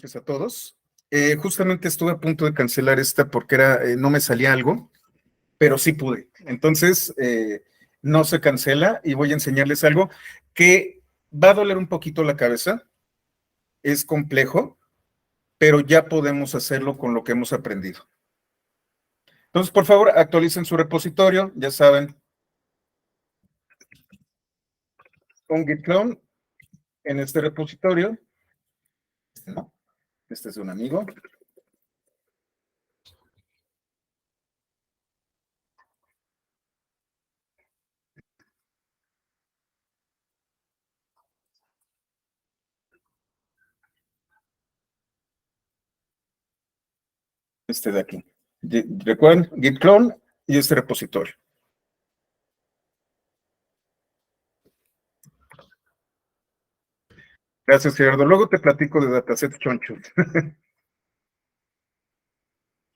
noches a todos. Justamente estuve a punto de cancelar esta porque no me salía algo, pero sí pude. Entonces, no se cancela y voy a enseñarles algo que va a doler un poquito la cabeza. Es complejo, pero ya podemos hacerlo con lo que hemos aprendido. Entonces, por favor, actualicen su repositorio. Ya saben, un git clone en este repositorio. ¿No? Este es de un amigo. Este de aquí. Recuerden, git clone y este repositorio. Gracias, Gerardo. Luego te platico de dataset choncho.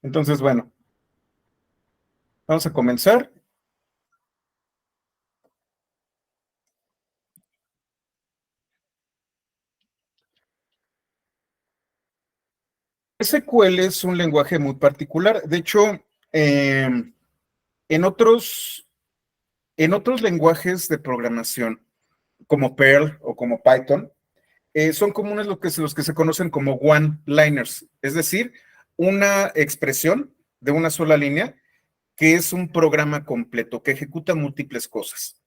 Entonces, bueno, vamos a comenzar. SQL es un lenguaje muy particular. De hecho, en otros lenguajes de programación, como Perl o como Python, son comunes los que se conocen como one-liners, es decir, una expresión de una sola línea que es un programa completo, que ejecuta múltiples cosas.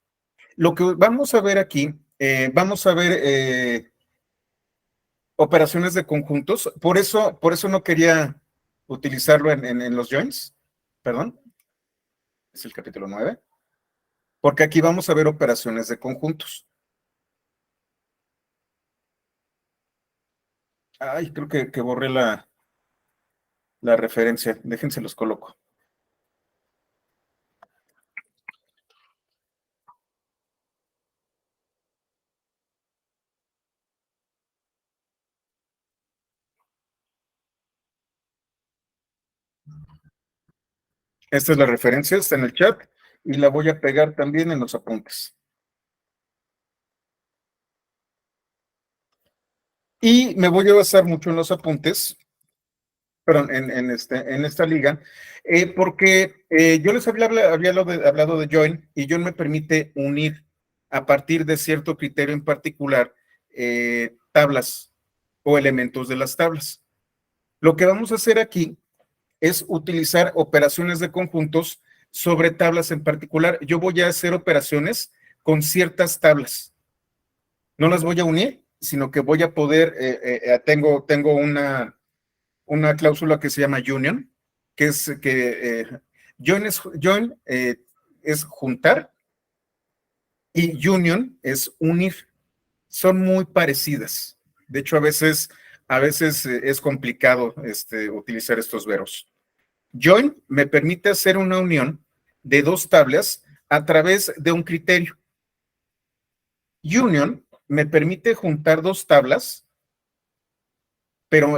Lo que vamos a ver aquí, vamos a ver operaciones de conjuntos. Por eso no quería utilizarlo en los joins. Perdón. Es el capítulo 9. Porque aquí vamos a ver operaciones de conjuntos. Ay, creo que borré la referencia. Déjense los coloco. Esta es la referencia, está en el chat y la voy a pegar también en los apuntes. Y me voy a basar mucho en los apuntes, perdón, en esta liga, porque yo les había hablado de Join y Join me permite unir a partir de cierto criterio en particular tablas o elementos de las tablas. Lo que vamos a hacer aquí es utilizar operaciones de conjuntos sobre tablas en particular. Yo voy a hacer operaciones con ciertas tablas. No las voy a unir, sino que voy a poder, tengo una cláusula que se llama union, que es que es juntar y union es unir. Son muy parecidas. De hecho, a veces es complicado utilizar estos verbos. Join me permite hacer una unión de dos tablas a través de un criterio. Union me permite juntar dos tablas, pero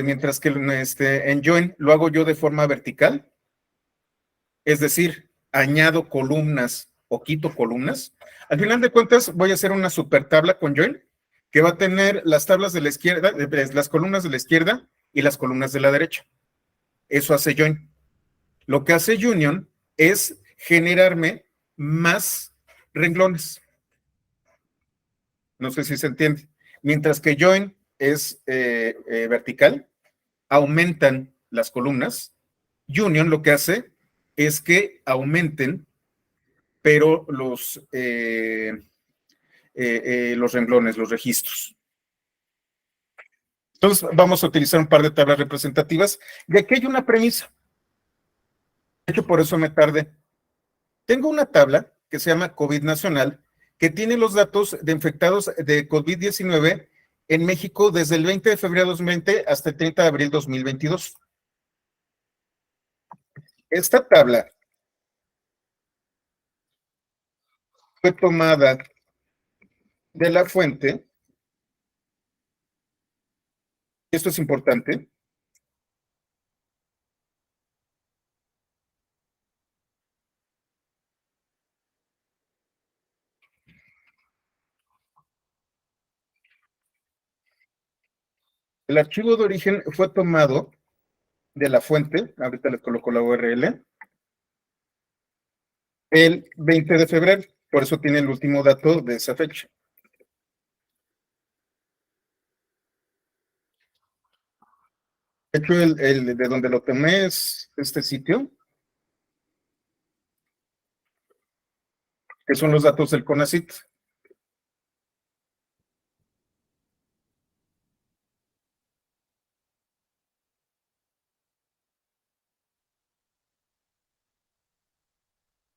mientras que en join lo hago yo de forma vertical, es decir, añado columnas o quito columnas. Al final de cuentas, voy a hacer una super tabla con join que va a tener las tablas de la izquierda, las columnas de la izquierda y las columnas de la derecha. Eso hace join. Lo que hace union es generarme más renglones. No sé si se entiende. Mientras que join es vertical, aumentan las columnas. Union lo que hace es que aumenten, pero los renglones, los registros. Entonces, vamos a utilizar un par de tablas representativas. Y aquí hay una premisa. De hecho, por eso me tardé. Tengo una tabla que se llama COVID Nacional, que tiene los datos de infectados de COVID-19 en México desde el 20 de febrero de 2020 hasta el 30 de abril de 2022. Esta tabla fue tomada de la fuente, esto es importante, El archivo de origen fue tomado de la fuente, ahorita les coloco la URL, el 20 de febrero, por eso tiene el último dato de esa fecha. De hecho, el de donde lo tomé es este sitio, que son los datos del CONACYT.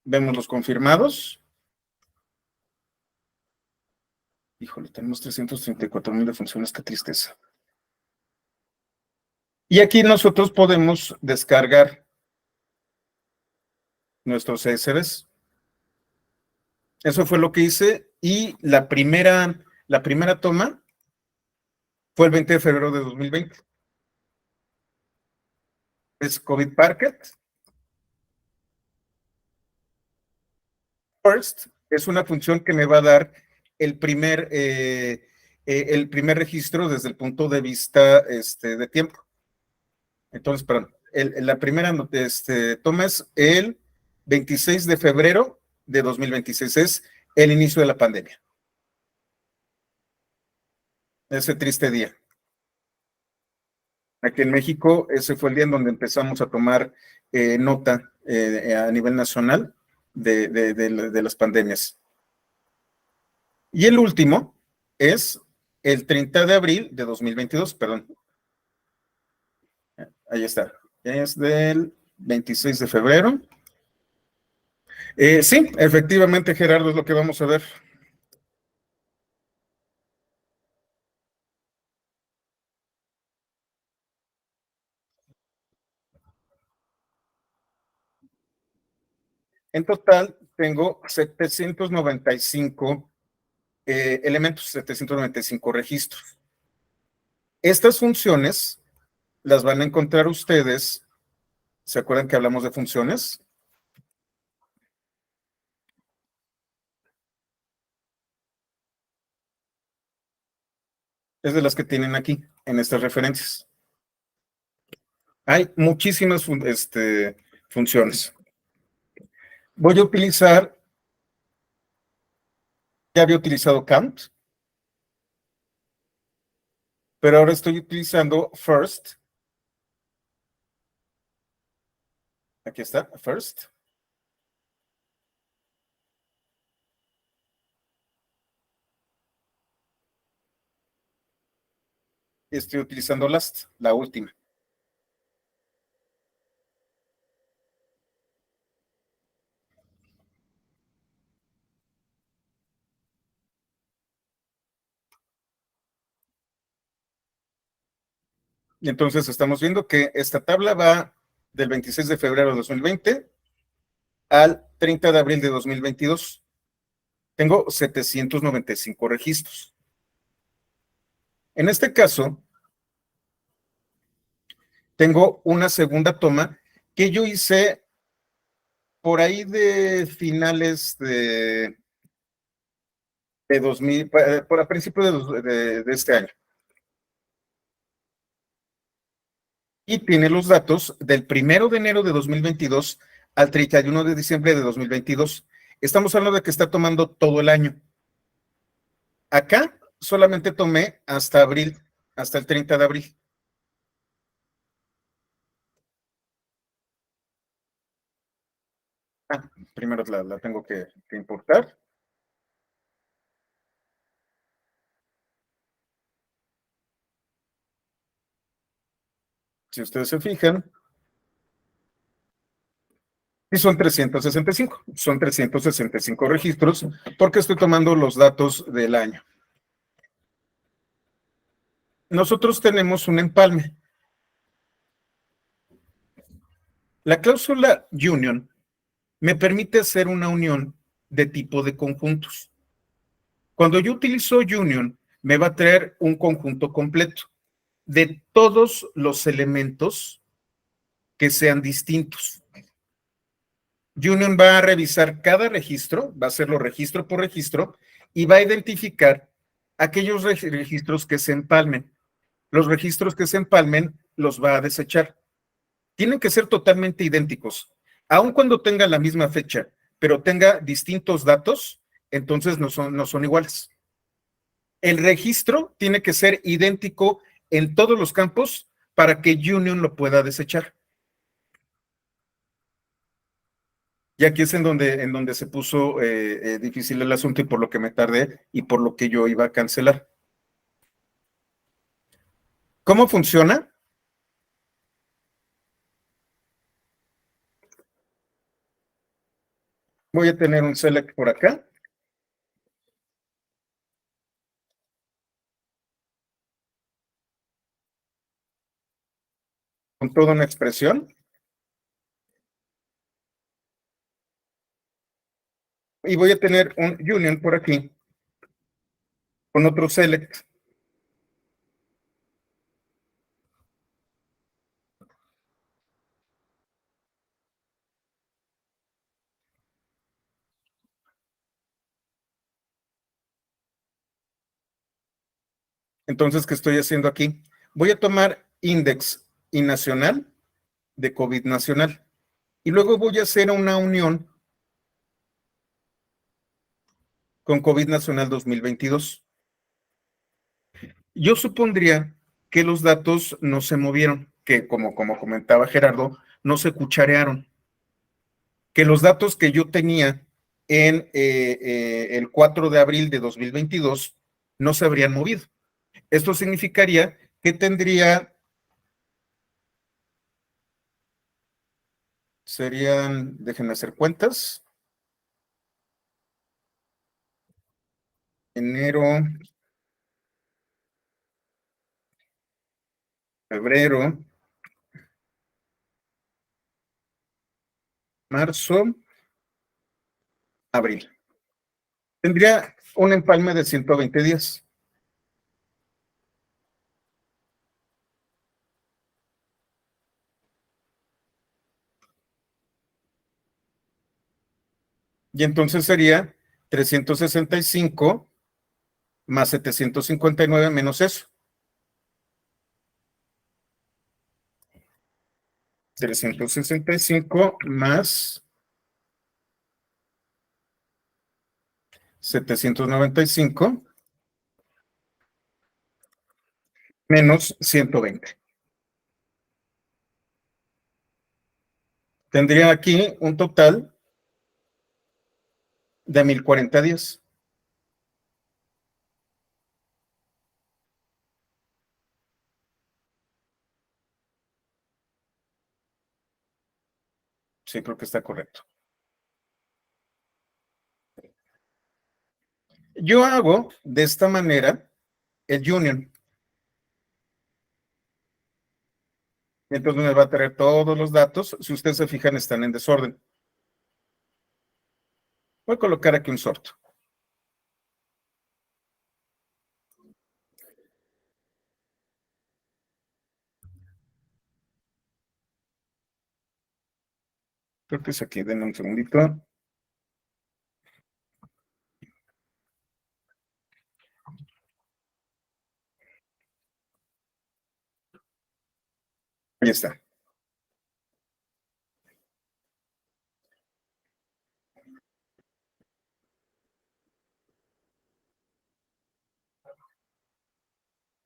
Vemos los confirmados. Híjole, tenemos 334,000 defunciones, qué tristeza. Y aquí nosotros podemos descargar nuestros CSVs. Eso fue lo que hice y la primera toma fue el 20 de febrero de 2020. Es COVID Parket. First es una función que me va a dar el primer registro desde el punto de vista de tiempo. Entonces, perdón, la primera toma es el 26 de febrero de 2026, es el inicio de la pandemia. Ese triste día. Aquí en México, ese fue el día en donde empezamos a tomar nota a nivel nacional de las pandemias. Y el último es el 30 de abril de 2022, perdón. Ahí está. Es del 26 de febrero. Sí, efectivamente, Gerardo, es lo que vamos a ver. En total, tengo 795 elementos, 795 registros. Estas funciones las van a encontrar ustedes. ¿Se acuerdan que hablamos de funciones? Es de las que tienen aquí, en estas referencias. Hay muchísimas funciones. Voy a utilizar, ya había utilizado count, pero ahora estoy utilizando first. Aquí está, first. Estoy utilizando last, la última. Y entonces estamos viendo que esta tabla va del 26 de febrero de 2020 al 30 de abril de 2022. Tengo 795 registros. En este caso, tengo una segunda toma que yo hice por ahí de finales de 2000, por a principios de este año. Y tiene los datos del 1 de enero de 2022 al 31 de diciembre de 2022. Estamos hablando de que está tomando todo el año. Acá solamente tomé hasta abril, hasta el 30 de abril. Primero la tengo que importar. Si ustedes se fijan, y son 365. Son 365 registros porque estoy tomando los datos del año. Nosotros tenemos un empalme. La cláusula union me permite hacer una unión de tipo de conjuntos. Cuando yo utilizo union, me va a traer un conjunto completo de todos los elementos que sean distintos. Union va a revisar cada registro, va a hacerlo registro por registro y va a identificar aquellos registros que se empalmen. Los registros que se empalmen los va a desechar. Tienen que ser totalmente idénticos. Aun cuando tenga la misma fecha, pero tenga distintos datos, entonces no son iguales. El registro tiene que ser idéntico en todos los campos para que Union lo pueda desechar. Y aquí es en donde se puso difícil el asunto y por lo que me tardé y por lo que yo iba a cancelar. ¿Cómo funciona? Voy a tener un select por acá, con toda una expresión, y voy a tener un union por aquí, con otro select. Entonces, ¿qué estoy haciendo aquí? Voy a tomar index y nacional de COVID nacional. Y luego voy a hacer una unión con COVID nacional 2022. Yo supondría que los datos no se movieron, que como comentaba Gerardo, no se cucharearon, que los datos que yo tenía en el 4 de abril de 2022 no se habrían movido. Esto significaría que tendría, déjenme hacer cuentas, enero, febrero, marzo, abril. Tendría un empalme de 120 días. Y entonces sería 365 más 759 menos eso. 365 más 795 menos 120. Tendría aquí un total de 1040 días. Sí, creo que está correcto. Yo hago de esta manera el union. Entonces me va a traer todos los datos. Si ustedes se fijan, están en desorden. Voy a colocar aquí un sort. Creo que es aquí. Denme un segundito. Ahí está.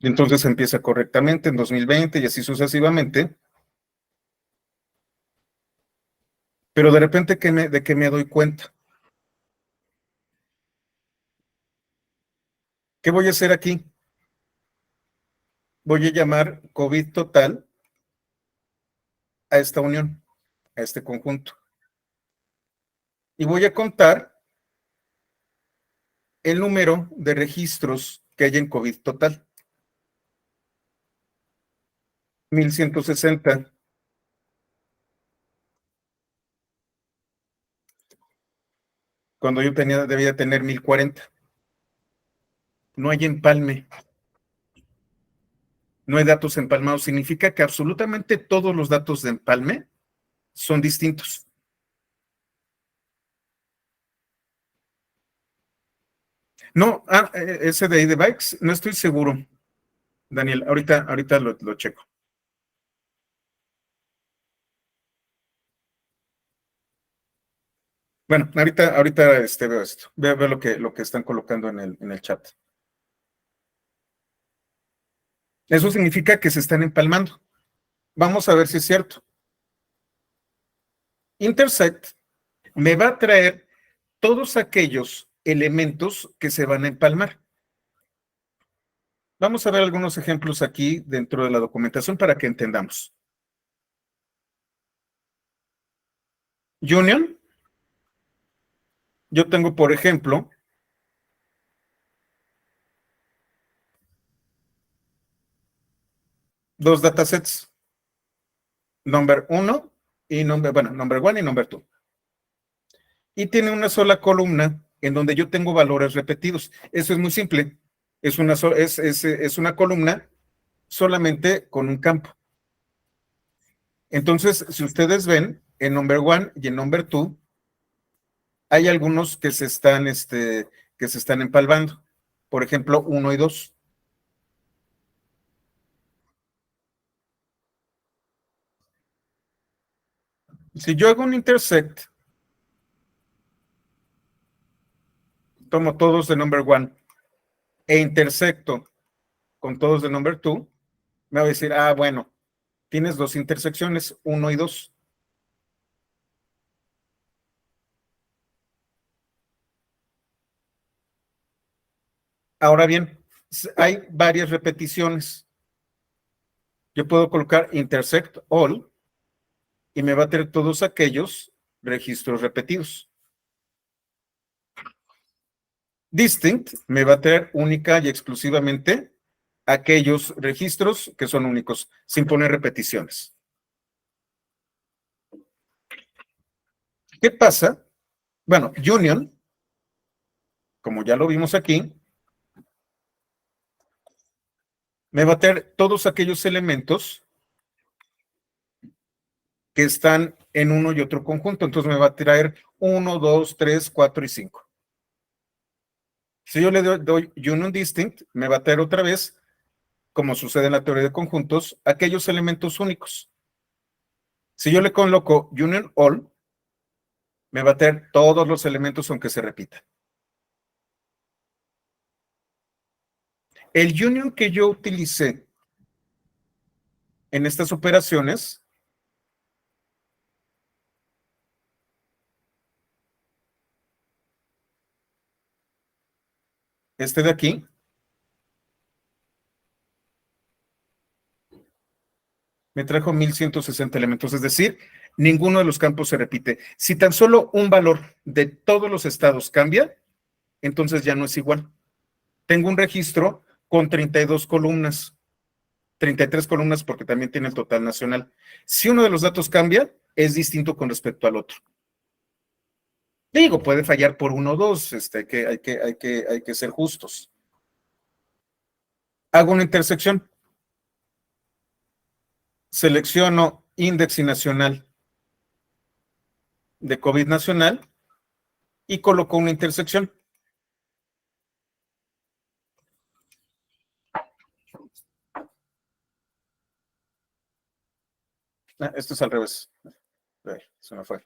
Y entonces empieza correctamente en 2020 y así sucesivamente. Pero de repente, ¿de qué me doy cuenta? ¿Qué voy a hacer aquí? Voy a llamar COVID total a esta unión, a este conjunto. Y voy a contar el número de registros que hay en COVID total. 1160. Cuando yo debía tener 1040. No hay empalme, no hay datos empalmados. Significa que absolutamente todos los datos de empalme son distintos. No, ese de bikes, no estoy seguro. Daniel, ahorita lo checo. Bueno, ahorita veo esto. Veo lo que están colocando en el chat. Eso significa que se están empalmando. Vamos a ver si es cierto. Intersect me va a traer todos aquellos elementos que se van a empalmar. Vamos a ver algunos ejemplos aquí dentro de la documentación para que entendamos. Union, yo tengo, por ejemplo, dos datasets, number 1 y number 1 y number 2. Y tiene una sola columna en donde yo tengo valores repetidos. Eso es muy simple. Es una columna solamente con un campo. Entonces, si ustedes ven, en number 1 y en number 2, hay algunos que se están empalmando. Por ejemplo, 1 y 2. Si yo hago un intersect, tomo todos de number 1 e intersecto con todos de number 2, me va a decir, bueno, tienes dos intersecciones, 1 y 2. Ahora bien, hay varias repeticiones. Yo puedo colocar intersect all y me va a tener todos aquellos registros repetidos. Distinct me va a traer única y exclusivamente aquellos registros que son únicos, sin poner repeticiones. ¿Qué pasa? Bueno, Union, como ya lo vimos aquí, me va a traer todos aquellos elementos que están en uno y otro conjunto. Entonces me va a traer 1, 2, 3, 4 y 5. Si yo le doy Union Distinct, me va a traer otra vez, como sucede en la teoría de conjuntos, aquellos elementos únicos. Si yo le coloco Union All, me va a traer todos los elementos aunque se repitan. El union que yo utilicé en estas operaciones, este de aquí, me trajo 1160 elementos, es decir, ninguno de los campos se repite. Si tan solo un valor de todos los estados cambia, entonces ya no es igual. Tengo un registro con 32 columnas, 33 columnas porque también tiene el total nacional. Si uno de los datos cambia, es distinto con respecto al otro. Digo, puede fallar por uno o dos, hay que ser justos. Hago una intersección, selecciono índice nacional de COVID nacional y coloco una intersección. Esto es al revés. Se me fue.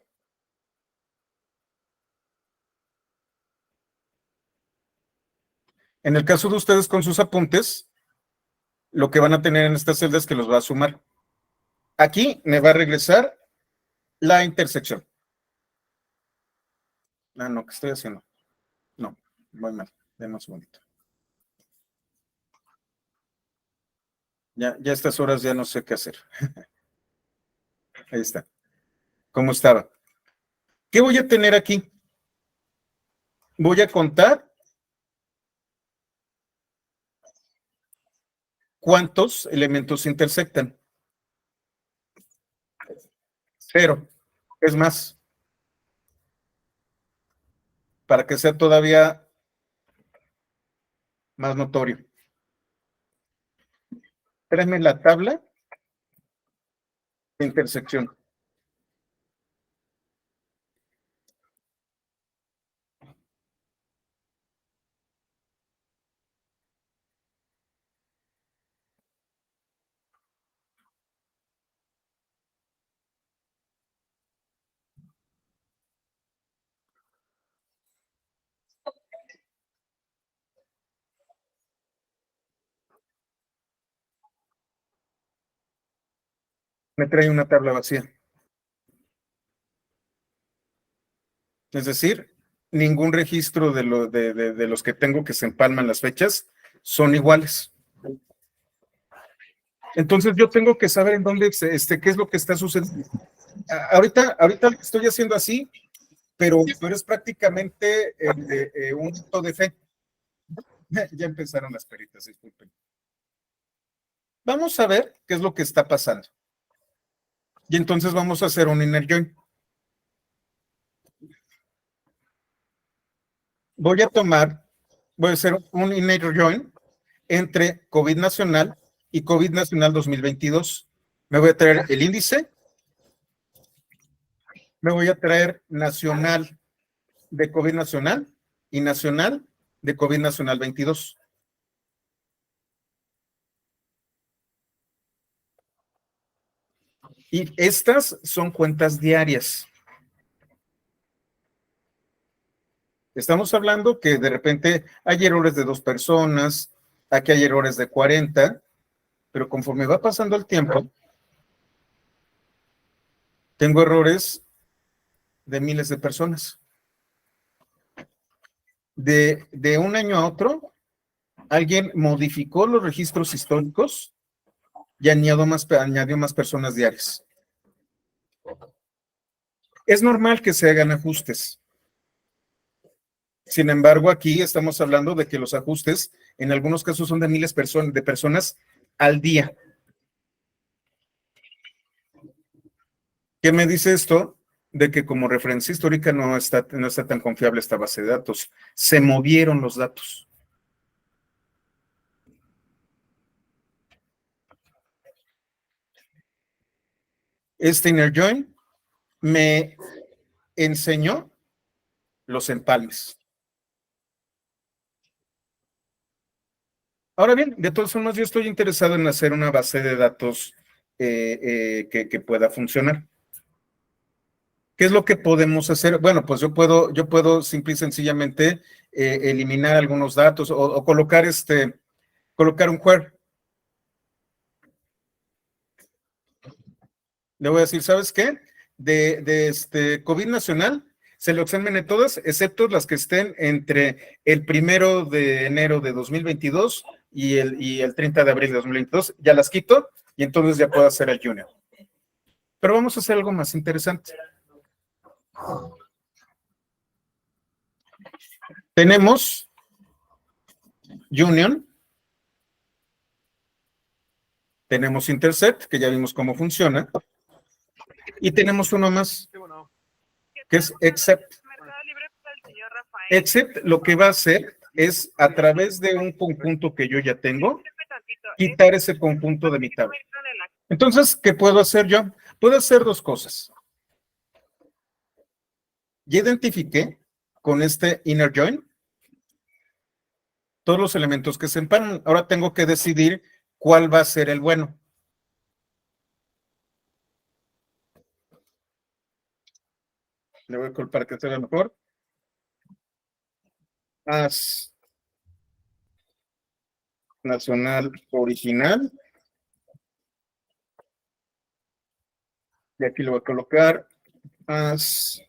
En el caso de ustedes con sus apuntes, lo que van a tener en estas celdas es que los va a sumar. Aquí me va a regresar la intersección. No, ¿qué estoy haciendo? No, voy mal. Denme un segundito. Ya a estas horas ya no sé qué hacer. Ahí está. ¿Cómo estaba? ¿Qué voy a tener aquí? Voy a contar cuántos elementos se intersectan. 0. Es más, para que sea todavía más notorio. Tráeme la tabla de intersección. me trae una tabla vacía. Es decir, ningún registro de los que tengo que se empalman las fechas son iguales. Entonces yo tengo que saber en dónde, qué es lo que está sucediendo. Ahorita lo estoy haciendo así, pero es prácticamente un acto de fe. Ya empezaron las peritas, disculpen. Vamos a ver qué es lo que está pasando. Y entonces vamos a hacer un inner join. Voy a hacer un inner join entre COVID nacional y COVID nacional 2022. Me voy a traer el índice, me voy a traer nacional de COVID nacional y nacional de COVID nacional 22. Y estas son cuentas diarias. Estamos hablando que de repente hay errores de 2 personas, aquí hay errores de 40, pero conforme va pasando el tiempo, tengo errores de miles de personas. De un año a otro, alguien modificó los registros históricos y añadió más personas diarias. Es normal que se hagan ajustes. Sin embargo, aquí estamos hablando de que los ajustes en algunos casos son de miles de personas al día. ¿Qué me dice esto? De que como referencia histórica no está tan confiable esta base de datos. Se movieron los datos. Este inner join me enseñó los empalmes. Ahora bien, de todas formas, yo estoy interesado en hacer una base de datos que pueda funcionar. ¿Qué es lo que podemos hacer? Bueno, pues yo puedo simple y sencillamente eliminar algunos datos o colocar un query. Le voy a decir, ¿sabes qué? De este COVID nacional, seleccionen todas, excepto las que estén entre el 1 de enero de 2022 y el 30 de abril de 2022. Ya las quito y entonces ya puedo hacer el junior. Pero vamos a hacer algo más interesante. Tenemos union, tenemos intercept, que ya vimos cómo funciona, y tenemos uno más, que es except. Except lo que va a hacer es, a través de un conjunto que yo ya tengo, quitar ese conjunto de mi tabla. Entonces, ¿qué puedo hacer yo? Puedo hacer dos cosas. Ya identifiqué con este inner join todos los elementos que se empanan. Ahora tengo que decidir cuál va a ser el bueno. Le voy a colocar que sea mejor. As nacional original. Y aquí lo voy a colocar as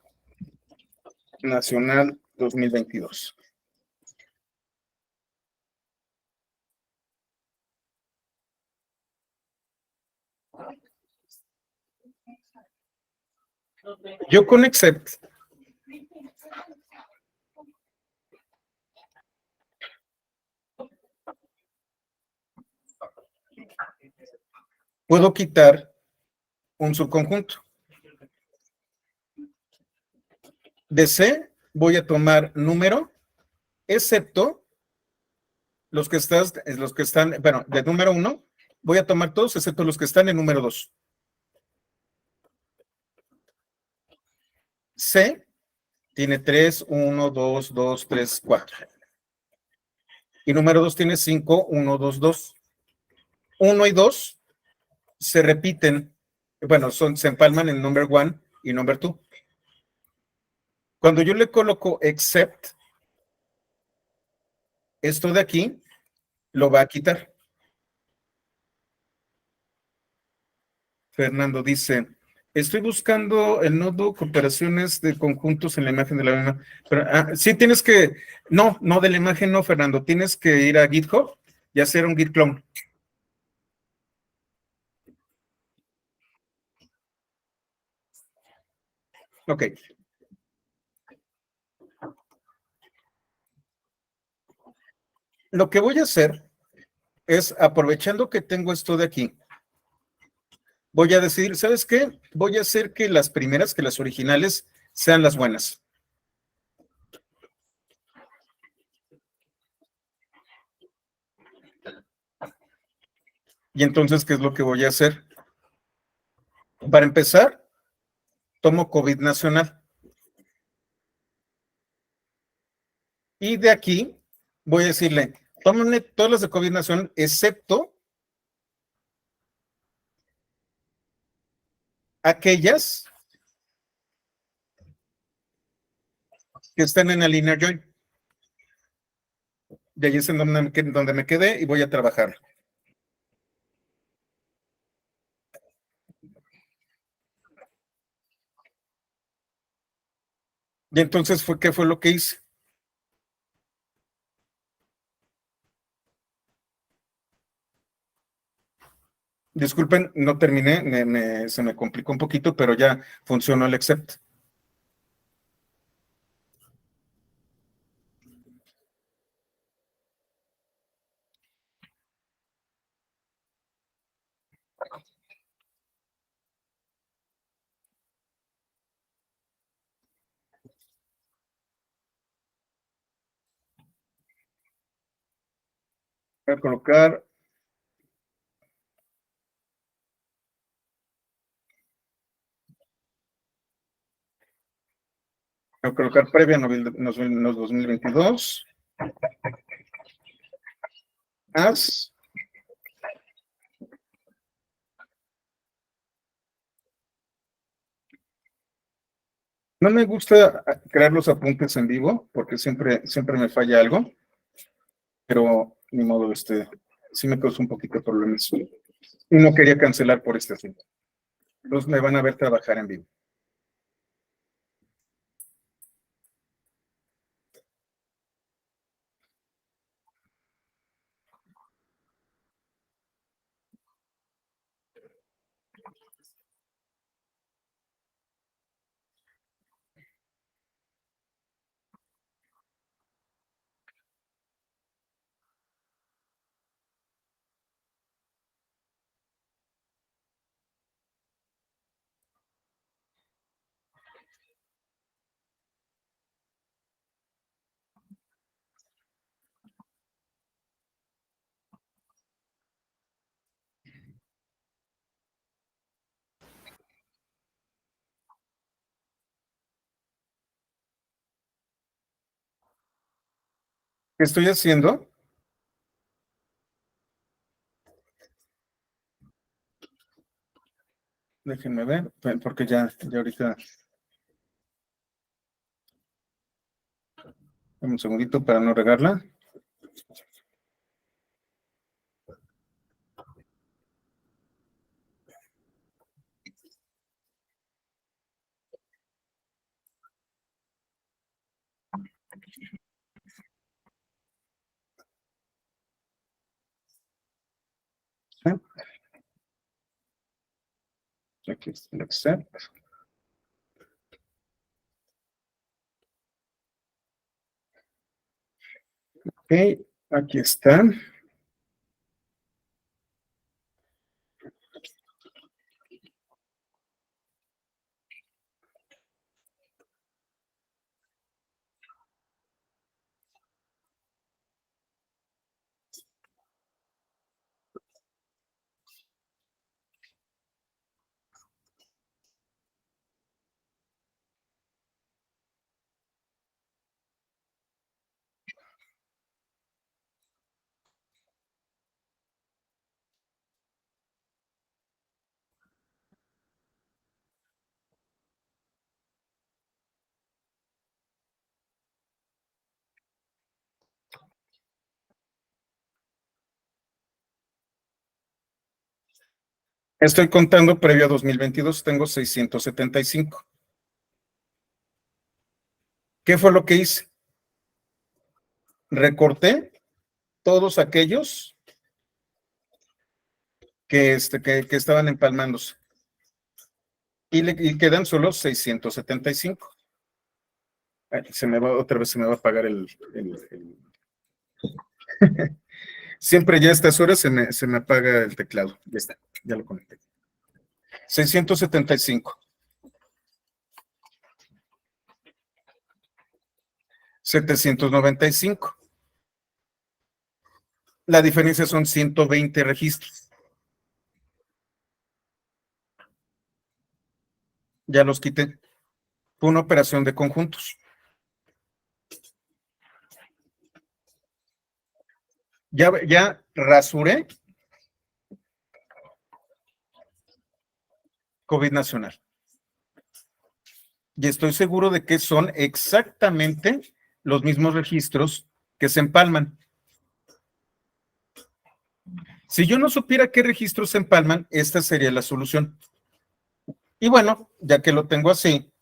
nacional 2022. Yo con except puedo quitar un subconjunto. De C voy a tomar número, excepto los que están, bueno, de número 1, voy a tomar todos, excepto los que están en número 2. C tiene 3, 1, 2, 2, 3, 4. Y número 2 tiene 5, 1, 2, 2. 1 y 2 se repiten, bueno, se empalman en number 1 y number 2. Cuando yo le coloco except, esto de aquí lo va a quitar. Fernando dice, estoy buscando el notebook, operaciones de conjuntos en la imagen de la misma. Pero, sí tienes que, no, de la imagen no, Fernando, tienes que ir a GitHub y hacer un git clone. Ok, lo que voy a hacer es, aprovechando que tengo esto de aquí, voy a decidir, ¿sabes qué? Voy a hacer que las primeras, que las originales, sean las buenas. Y entonces, ¿qué es lo que voy a hacer? Para empezar, tomo COVID nacional. Y de aquí voy a decirle, tómenme todas las de COVID nacional, excepto aquellas que estén en la línea join. De ahí es en donde me quedé y voy a trabajar. Y entonces, ¿qué fue lo que hice? Disculpen, no terminé, se me complicó un poquito, pero ya funcionó el except. Voy a colocar previa 2022, as, no me gusta crear los apuntes en vivo porque siempre me falla algo, pero ni modo, sí me causó un poquito de problemas. Y no quería cancelar por este asunto. Entonces me van a ver trabajar en vivo. ¿Qué estoy haciendo? Déjenme ver, porque ya ahorita, dame un segundito para no regarla. ¿Sí? Aquí está el accept. Ok, aquí está. Estoy contando previo a 2022, tengo 675. ¿Qué fue lo que hice? Recorté todos aquellos que estaban empalmándose y quedan solo 675. Ay, otra vez se me va a apagar Siempre ya a estas horas se me apaga el teclado. Ya está, ya lo conecté. 675. 795. La diferencia son 120 registros. Ya los quité. Fue una operación de conjuntos. Ya rasuré COVID nacional. Y estoy seguro de que son exactamente los mismos registros que se empalman. Si yo no supiera qué registros se empalman, esta sería la solución. Y bueno, ya que lo tengo así,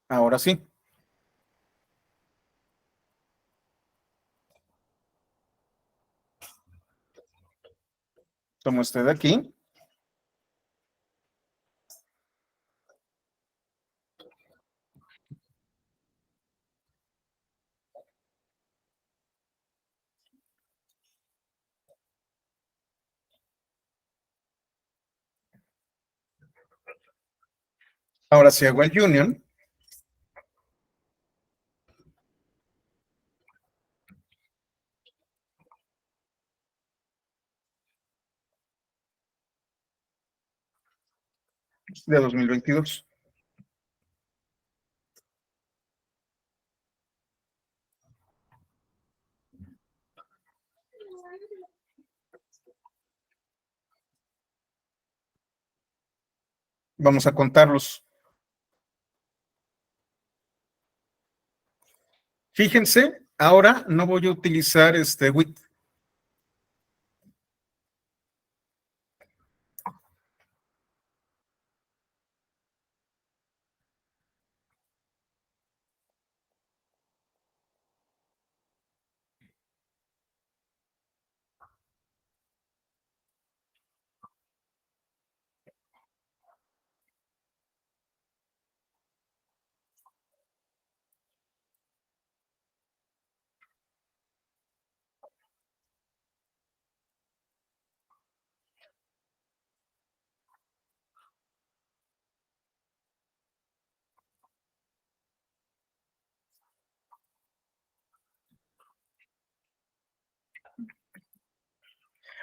ahora sí, tomo este de aquí. Ahora sí hago el union. De 2022. Vamos a contarlos. Fíjense, ahora no voy a utilizar este WIT.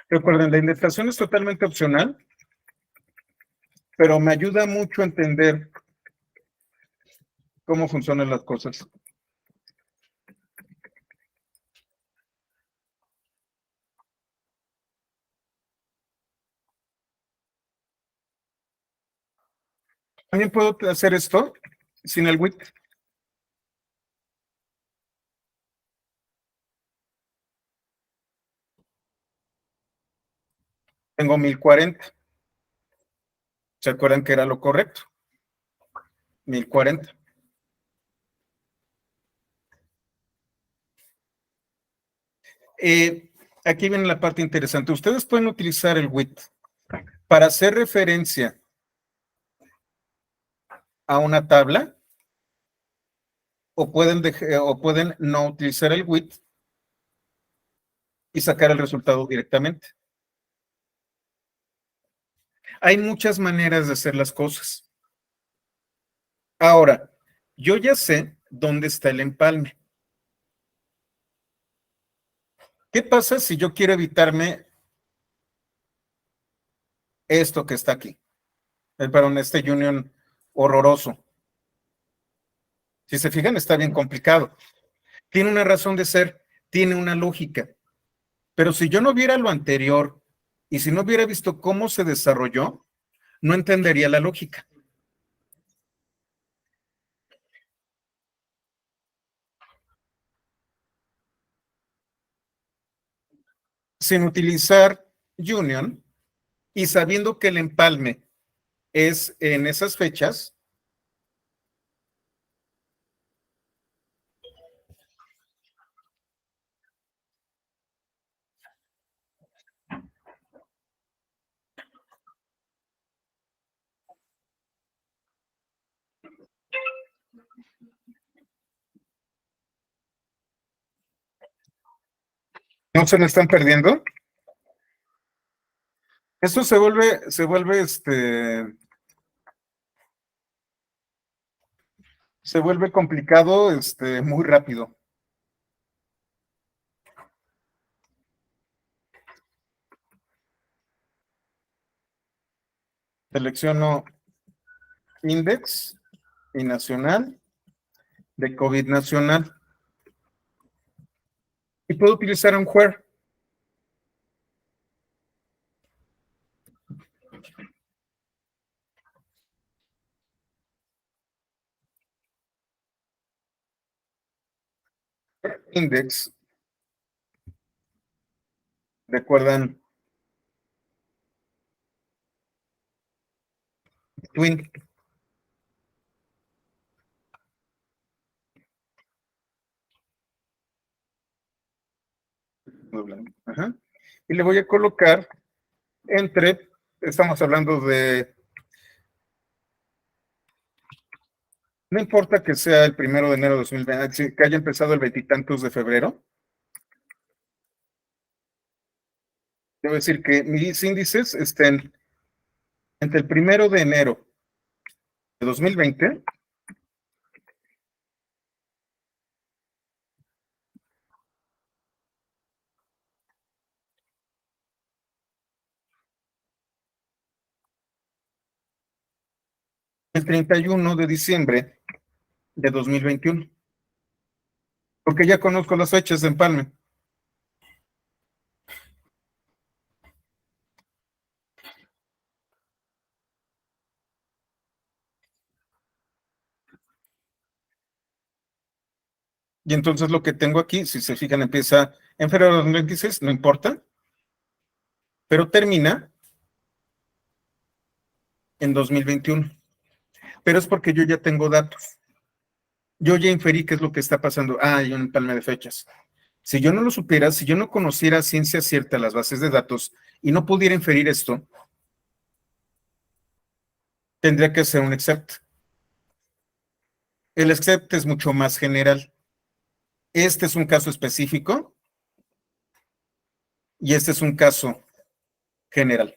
Recuerden, la indexación es totalmente opcional, pero me ayuda mucho a entender cómo funcionan las cosas. También puedo hacer esto sin el WIT. Tengo 1040. ¿Se acuerdan que era lo correcto? 1040. Aquí viene la parte interesante. Ustedes pueden utilizar el WIT para hacer referencia a una tabla o pueden no utilizar el WIT y sacar el resultado directamente. Hay muchas maneras de hacer las cosas. Ahora, yo ya sé dónde está el empalme. ¿Qué pasa si yo quiero evitarme esto que está aquí? Perdón, este union horroroso. Si se fijan, está bien complicado. Tiene una razón de ser, tiene una lógica. Pero si yo no viera lo anterior y si no hubiera visto cómo se desarrolló, no entendería la lógica. sin utilizar Union y sabiendo que el empalme es en esas fechas. ¿No se me están perdiendo? Esto se vuelve complicado, muy rápido. Selecciono index y nacional de COVID nacional. Y puedo utilizar un where. Index. ¿Recuerdan? Twin. Ajá. Y le voy a colocar estamos hablando de, no importa que sea el 1 de enero de 2020, que haya empezado el veintitantos de febrero. Debo decir que mis índices estén entre el 1 de enero de 2020 el 31 de diciembre de 2021, porque ya conozco las fechas de empalme. Y entonces lo que tengo aquí, si se fijan, empieza en febrero de 2026, no importa, pero termina en 2021. Pero es porque yo ya tengo datos. Yo ya inferí qué es lo que está pasando. Ah, hay un empalme de fechas. Si yo no lo supiera, si yo no conociera a ciencia cierta las bases de datos y no pudiera inferir esto, tendría que hacer un except. El except es mucho más general. Este es un caso específico y este es un caso general.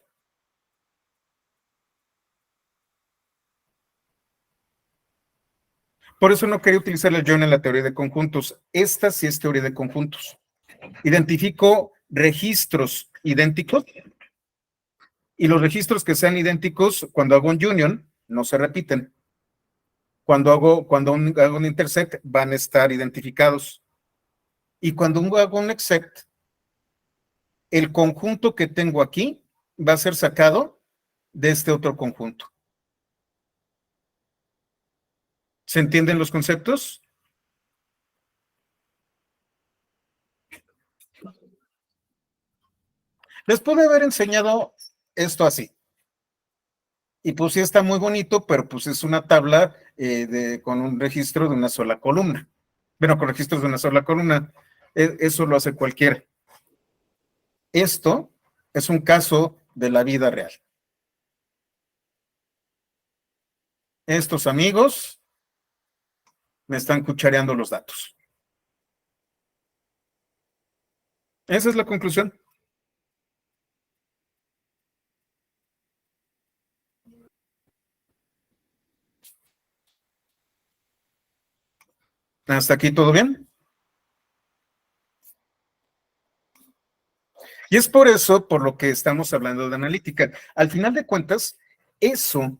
Por eso no quería utilizar el join en la teoría de conjuntos. Esta sí es teoría de conjuntos. Identifico registros idénticos y los registros que sean idénticos, cuando hago un union, no se repiten. Cuando hago un intersect, van a estar identificados. Y cuando hago un except, el conjunto que tengo aquí va a ser sacado de este otro conjunto. ¿Se entienden los conceptos? Les pude haber enseñado esto así. Y pues sí está muy bonito, pero pues es una tabla con un registro de una sola columna. Bueno, con registros de una sola columna. Eso lo hace cualquiera. Esto es un caso de la vida real. Estos amigos me están cuchareando los datos. Esa es la conclusión. ¿Hasta aquí todo bien? Y es por eso, por lo que estamos hablando de analítica. Al final de cuentas, eso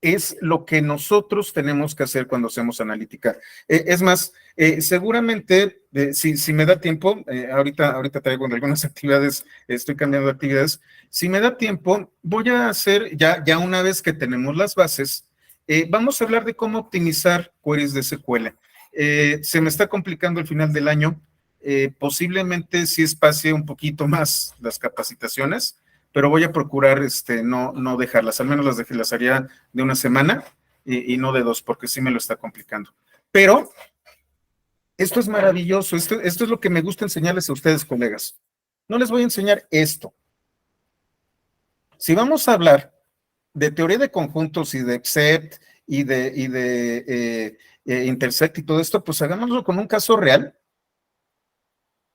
es lo que nosotros tenemos que hacer cuando hacemos analítica. Es más, seguramente, si me da tiempo, ahorita traigo algunas actividades, estoy cambiando de actividades. Si me da tiempo, voy a hacer, ya una vez que tenemos las bases, vamos a hablar de cómo optimizar queries de SQL. Se me está complicando el final del año. Posiblemente sí espacie un poquito más las capacitaciones, pero voy a procurar no dejarlas, al menos las haría de una semana y no de dos, porque sí me lo está complicando. Pero esto es maravilloso, esto es lo que me gusta enseñarles a ustedes, colegas. No les voy a enseñar esto. Si vamos a hablar de teoría de conjuntos y de set y de intersect y todo esto, pues hagámoslo con un caso real.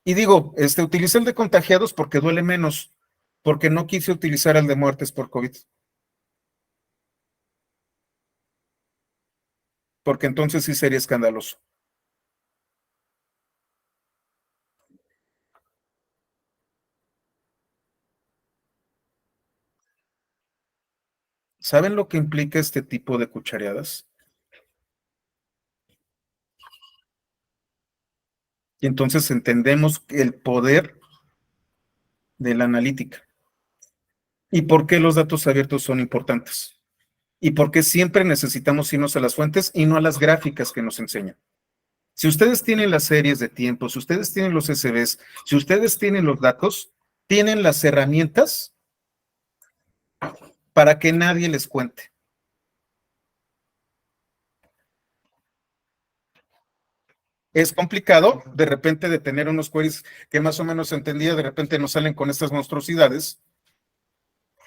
Y digo, utilicé el de contagiados porque duele menos, porque no quise utilizar el de muertes por COVID. Porque entonces sí sería escandaloso. ¿Saben lo que implica este tipo de cuchareadas? Y entonces entendemos el poder de la analítica y por qué los datos abiertos son importantes y por qué siempre necesitamos irnos a las fuentes y no a las gráficas que nos enseñan. Si ustedes tienen las series de tiempo, si ustedes tienen los SBs, si ustedes tienen los datos, tienen las herramientas para que nadie les cuente. Es complicado de repente de tener unos queries que más o menos entendía, de repente nos salen con estas monstruosidades,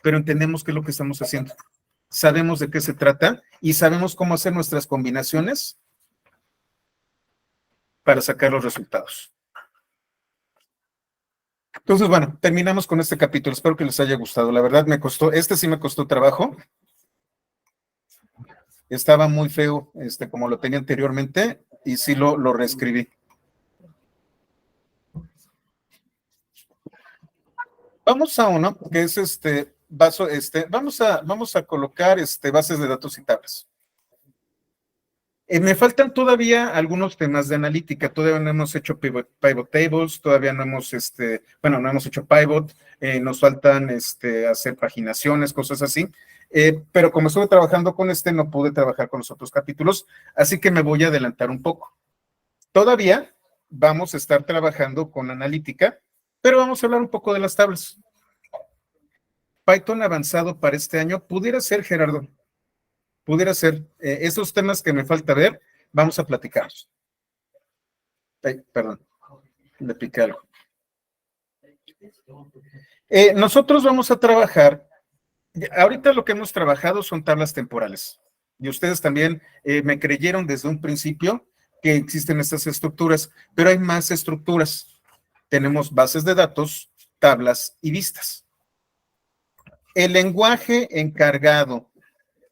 pero entendemos qué es lo que estamos haciendo. Sabemos de qué se trata y sabemos cómo hacer nuestras combinaciones para sacar los resultados. Entonces, bueno, terminamos con este capítulo. Espero que les haya gustado. La verdad me costó, sí me costó trabajo. Estaba muy feo, como lo tenía anteriormente, y sí lo reescribí. Vamos a uno que es vamos a colocar bases de datos y tablas. Me faltan todavía algunos temas de analítica, todavía no hemos hecho pivot tables, todavía no hemos, no hemos hecho pivot, nos faltan hacer paginaciones, cosas así, pero como estuve trabajando con no pude trabajar con los otros capítulos, así que me voy a adelantar un poco. Todavía vamos a estar trabajando con analítica, pero vamos a hablar un poco de las tablas. Python avanzado para este año pudiera ser, Gerardo, pudiera ser. Esos temas que me falta ver, vamos a platicarlos. Perdón, le piqué algo. Nosotros vamos a trabajar, ahorita lo que hemos trabajado son tablas temporales. Y ustedes también me creyeron desde un principio que existen estas estructuras, pero hay más estructuras. Tenemos bases de datos, tablas y vistas. El lenguaje encargado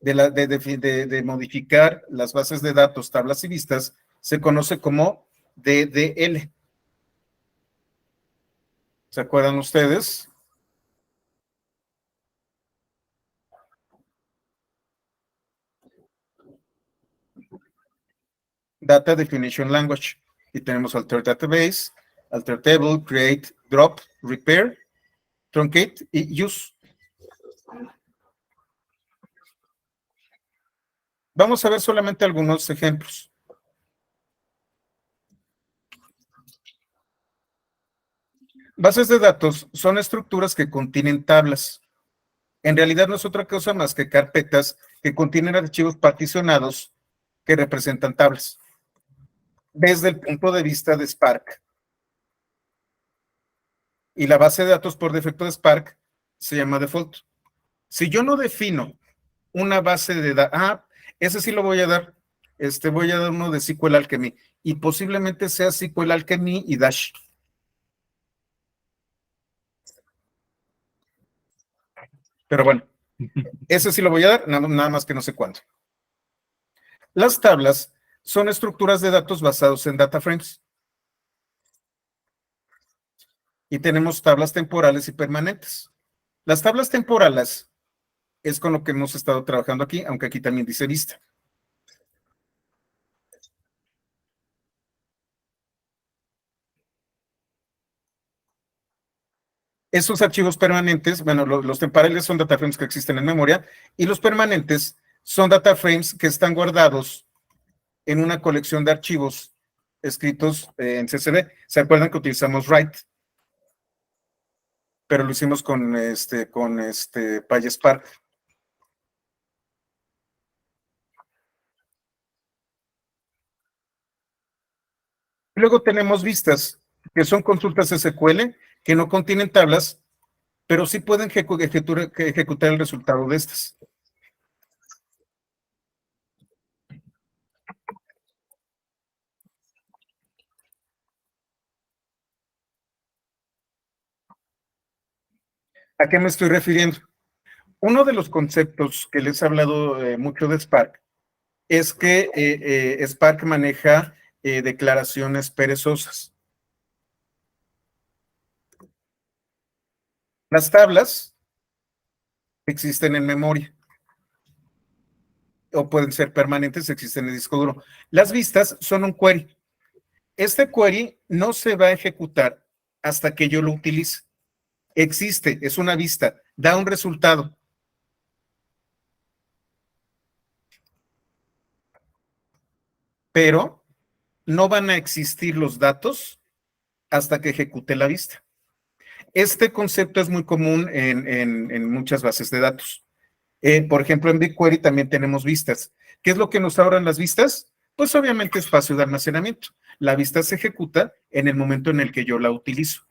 de modificar las bases de datos, tablas y vistas, se conoce como DDL. ¿Se acuerdan ustedes? Data Definition Language. Y tenemos Alter Database, Alter Table, Create, Drop, Repair, Truncate y Use. Vamos a ver solamente algunos ejemplos. Bases de datos son estructuras que contienen tablas. En realidad no es otra cosa más que carpetas que contienen archivos particionados que representan tablas. Desde el punto de vista de Spark. Y la base de datos por defecto de Spark se llama default. Si yo no defino una base de datos, ese sí lo voy a dar. Voy a dar uno de SQL Alchemy y posiblemente sea SQL Alchemy y Dash. Pero bueno, ese sí lo voy a dar, nada más que no sé cuándo. Las tablas son estructuras de datos basados en data frames. Y tenemos tablas temporales y permanentes. Las tablas temporales es con lo que hemos estado trabajando aquí, aunque aquí también dice vista. Esos archivos permanentes, bueno, los temporales son data frames que existen en memoria y los permanentes son data frames que están guardados en una colección de archivos escritos en CSV. ¿Se acuerdan que utilizamos write? Pero lo hicimos con PySpark. Luego tenemos vistas, que son consultas SQL, que no contienen tablas, pero sí pueden ejecutar el resultado de estas. ¿A qué me estoy refiriendo? Uno de los conceptos que les he hablado mucho de Spark es que Spark maneja declaraciones perezosas. Las tablas existen en memoria o pueden ser permanentes, existen en el disco duro. Las vistas son un query. Este query no se va a ejecutar hasta que yo lo utilice. Existe, es una vista, da un resultado. Pero no van a existir los datos hasta que ejecute la vista. Este concepto es muy común en muchas bases de datos. Por ejemplo, en BigQuery también tenemos vistas. ¿Qué es lo que nos ahorran las vistas? Pues obviamente espacio de almacenamiento. La vista se ejecuta en el momento en el que yo la utilizo.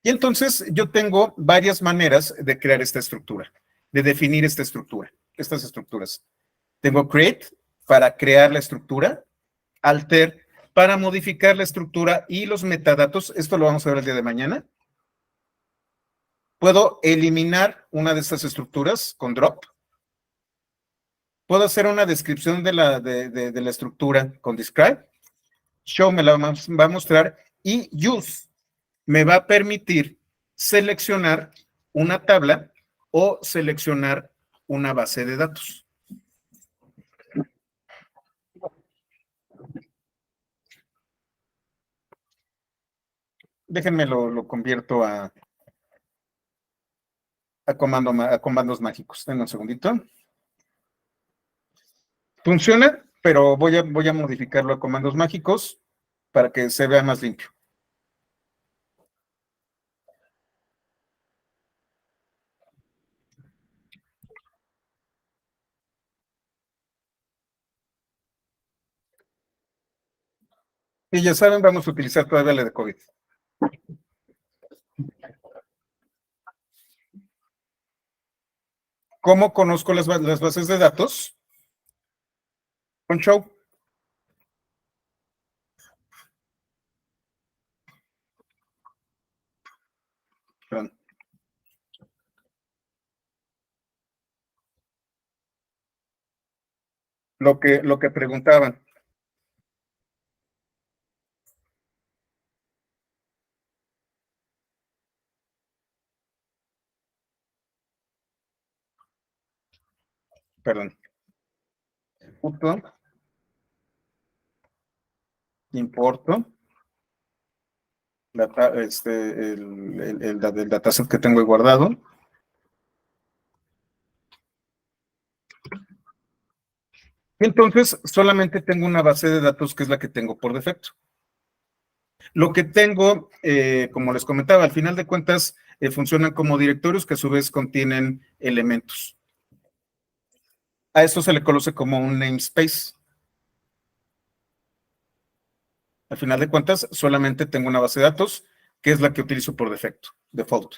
Y entonces yo tengo varias maneras de crear esta estructura, de definir esta estructura, estas estructuras. Tengo create para crear la estructura, alter para modificar la estructura y los metadatos. Esto lo vamos a ver el día de mañana. Puedo eliminar una de estas estructuras con drop. Puedo hacer una descripción de la estructura con describe. Show me la va a mostrar y use me va a permitir seleccionar una tabla o seleccionar una base de datos. Déjenme lo convierto a comandos mágicos. Denme un segundito. Funciona, pero voy a modificarlo a comandos mágicos para que se vea más limpio. Y ya saben, vamos a utilizar todavía la de COVID. ¿Cómo conozco las bases de datos? Con show. Perdón. Lo que preguntaban. Perdón. Punto. Importo. El dataset que tengo guardado. Entonces, solamente tengo una base de datos que es la que tengo por defecto. Lo que tengo, como les comentaba, al final de cuentas, funcionan como directorios que a su vez contienen elementos. A esto se le conoce como un namespace. Al final de cuentas, solamente tengo una base de datos, que es la que utilizo por defecto, default.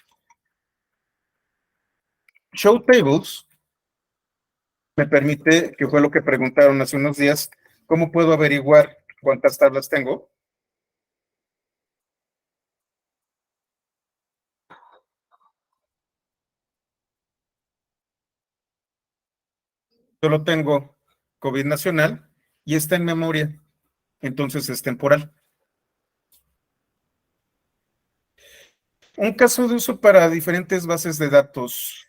Show tables me permite, que fue lo que preguntaron hace unos días, ¿cómo puedo averiguar cuántas tablas tengo? Solo tengo COVID nacional y está en memoria, entonces es temporal. Un caso de uso para diferentes bases de datos.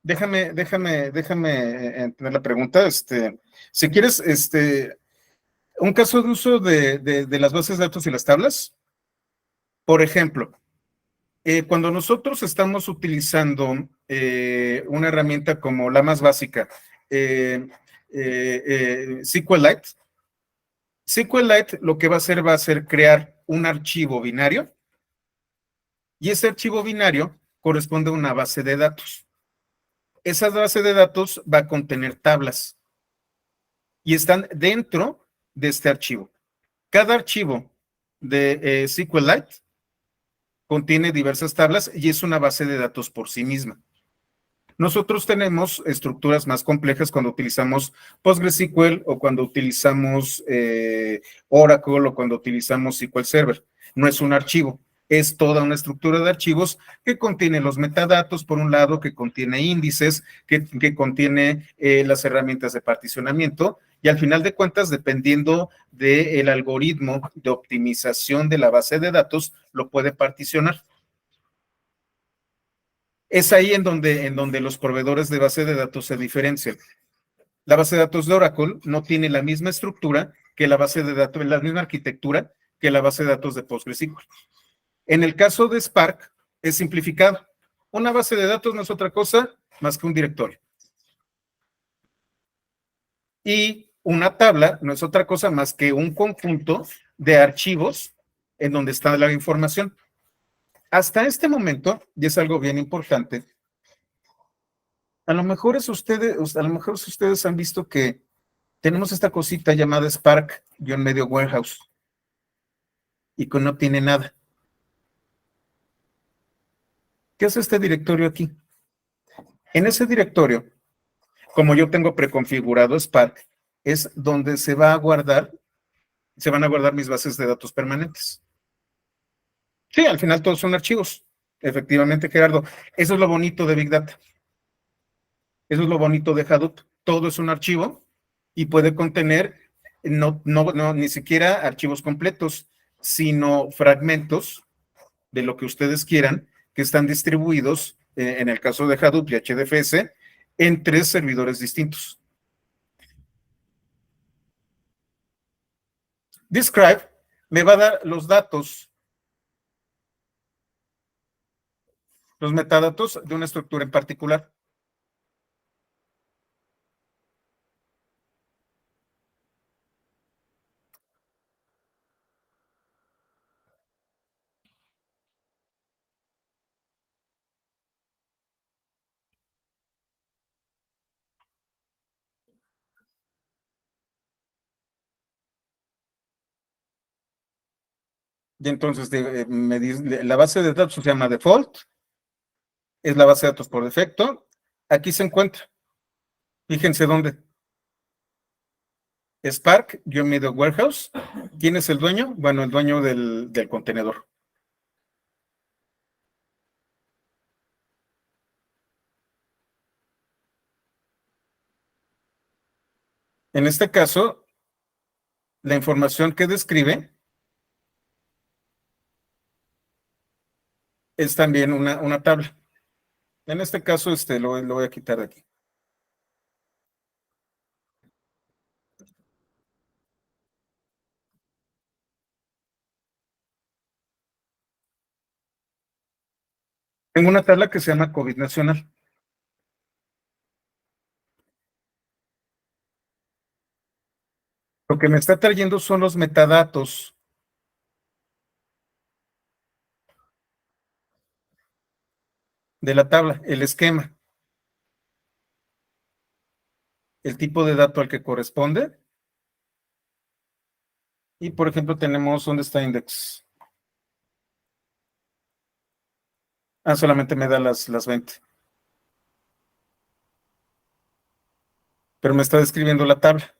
Déjame entender la pregunta. Si quieres, un caso de uso de las bases de datos y las tablas. Por ejemplo, cuando nosotros estamos utilizando una herramienta como la más básica, SQLite, SQLite lo que va a ser crear un archivo binario y ese archivo binario corresponde a una base de datos. Esa base de datos va a contener tablas y están dentro de este archivo. Cada archivo de SQLite contiene diversas tablas y es una base de datos por sí misma. Nosotros tenemos estructuras más complejas cuando utilizamos PostgreSQL o cuando utilizamos Oracle o cuando utilizamos SQL Server. No es un archivo, es toda una estructura de archivos que contiene los metadatos, por un lado, que contiene índices, que contiene las herramientas de particionamiento y al final de cuentas, dependiendo del algoritmo de optimización de la base de datos, lo puede particionar. Es ahí en donde los proveedores de base de datos se diferencian. La base de datos de Oracle no tiene la misma estructura que la base de datos, la misma arquitectura que la base de datos de PostgreSQL. En el caso de Spark, es simplificado. Una base de datos no es otra cosa más que un directorio. Y una tabla no es otra cosa más que un conjunto de archivos en donde está la información. Hasta este momento, y es algo bien importante, a lo mejor ustedes han visto que tenemos esta cosita llamada Spark-Medio Warehouse y que no tiene nada. ¿Qué hace este directorio aquí? En ese directorio, como yo tengo preconfigurado Spark, es donde se van a guardar mis bases de datos permanentes. Sí, al final todos son archivos. Efectivamente, Gerardo. Eso es lo bonito de Big Data. Eso es lo bonito de Hadoop. Todo es un archivo y puede contener ni siquiera archivos completos, sino fragmentos de lo que ustedes quieran que están distribuidos, en el caso de Hadoop y HDFS, en 3 servidores distintos. Describe me va a dar los datos, los metadatos de una estructura en particular. Y entonces la base de datos se llama default, es la base de datos por defecto. Aquí se encuentra. Fíjense dónde. Spark-Medio Warehouse. ¿Quién es el dueño? Bueno, el dueño del contenedor. En este caso, la información que describe es también una tabla. En este caso, lo voy a quitar de aquí. Tengo una tabla que se llama COVID nacional. Lo que me está trayendo son los metadatos de la tabla, el esquema, el tipo de dato al que corresponde. Y, por ejemplo, tenemos, ¿dónde está index? Ah, solamente me da las 20. Pero me está describiendo la tabla.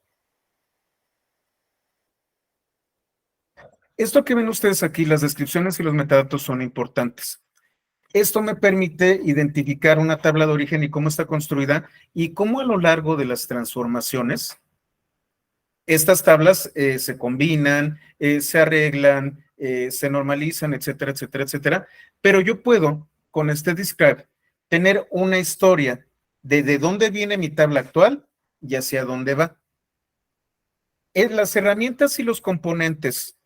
Esto que ven ustedes aquí, las descripciones y los metadatos son importantes. Esto me permite identificar una tabla de origen y cómo está construida y cómo a lo largo de las transformaciones estas tablas se combinan, se arreglan, se normalizan, etcétera, etcétera, etcétera. Pero yo puedo, con este Describe, tener una historia de dónde viene mi tabla actual y hacia dónde va. Las herramientas y los componentes,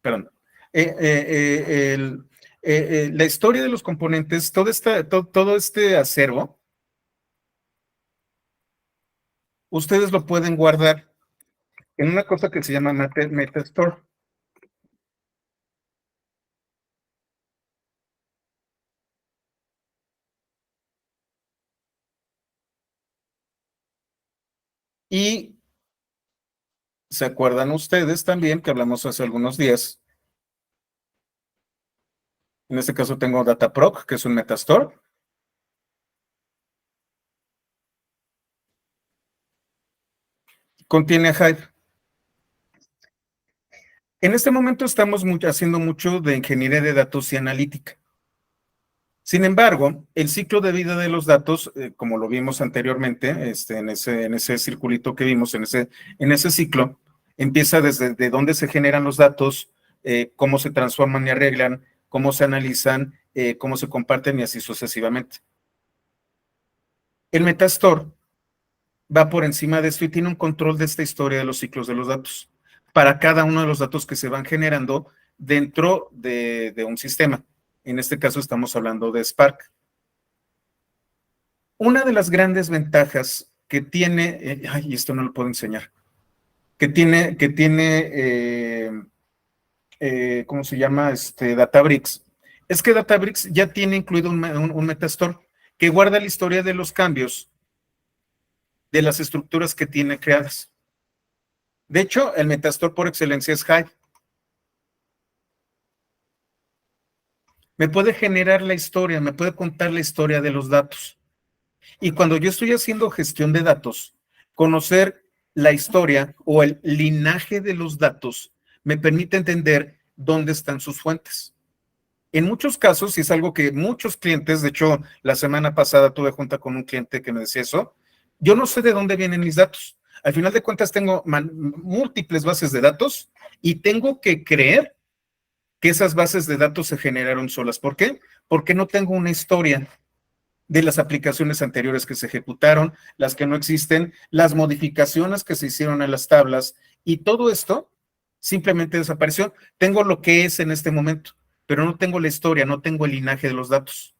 perdón, la historia de los componentes, todo este acervo, ustedes lo pueden guardar en una cosa que se llama Metastore. Y se acuerdan ustedes también que hablamos hace algunos días. En este caso tengo Dataproc, que es un Metastore. Contiene Hive. En este momento estamos haciendo mucho de ingeniería de datos y analítica. Sin embargo, el ciclo de vida de los datos, como lo vimos anteriormente, en ese circulito que vimos, en ese ciclo, empieza desde de dónde se generan los datos, cómo se transforman y arreglan, cómo se analizan, cómo se comparten y así sucesivamente. El Metastore va por encima de esto y tiene un control de esta historia de los ciclos de los datos para cada uno de los datos que se van generando dentro de un sistema. En este caso estamos hablando de Spark. Una de las grandes ventajas que tiene, ay, esto no lo puedo enseñar, ¿cómo se llama? Databricks, es que Databricks ya tiene incluido un Metastore que guarda la historia de los cambios de las estructuras que tiene creadas. De hecho, el Metastore por excelencia es Hive. Me puede generar la historia, me puede contar la historia de los datos. Y cuando yo estoy haciendo gestión de datos, conocer la historia o el linaje de los datos me permite entender dónde están sus fuentes. En muchos casos, y es algo que muchos clientes, de hecho, la semana pasada tuve junta con un cliente que me decía eso, yo no sé de dónde vienen mis datos. Al final de cuentas, tengo múltiples bases de datos y tengo que creer que esas bases de datos se generaron solas. ¿Por qué? Porque no tengo una historia de las aplicaciones anteriores que se ejecutaron, las que no existen, las modificaciones que se hicieron en las tablas y todo esto simplemente desapareció. Tengo lo que es en este momento, pero no tengo la historia, no tengo el linaje de los datos.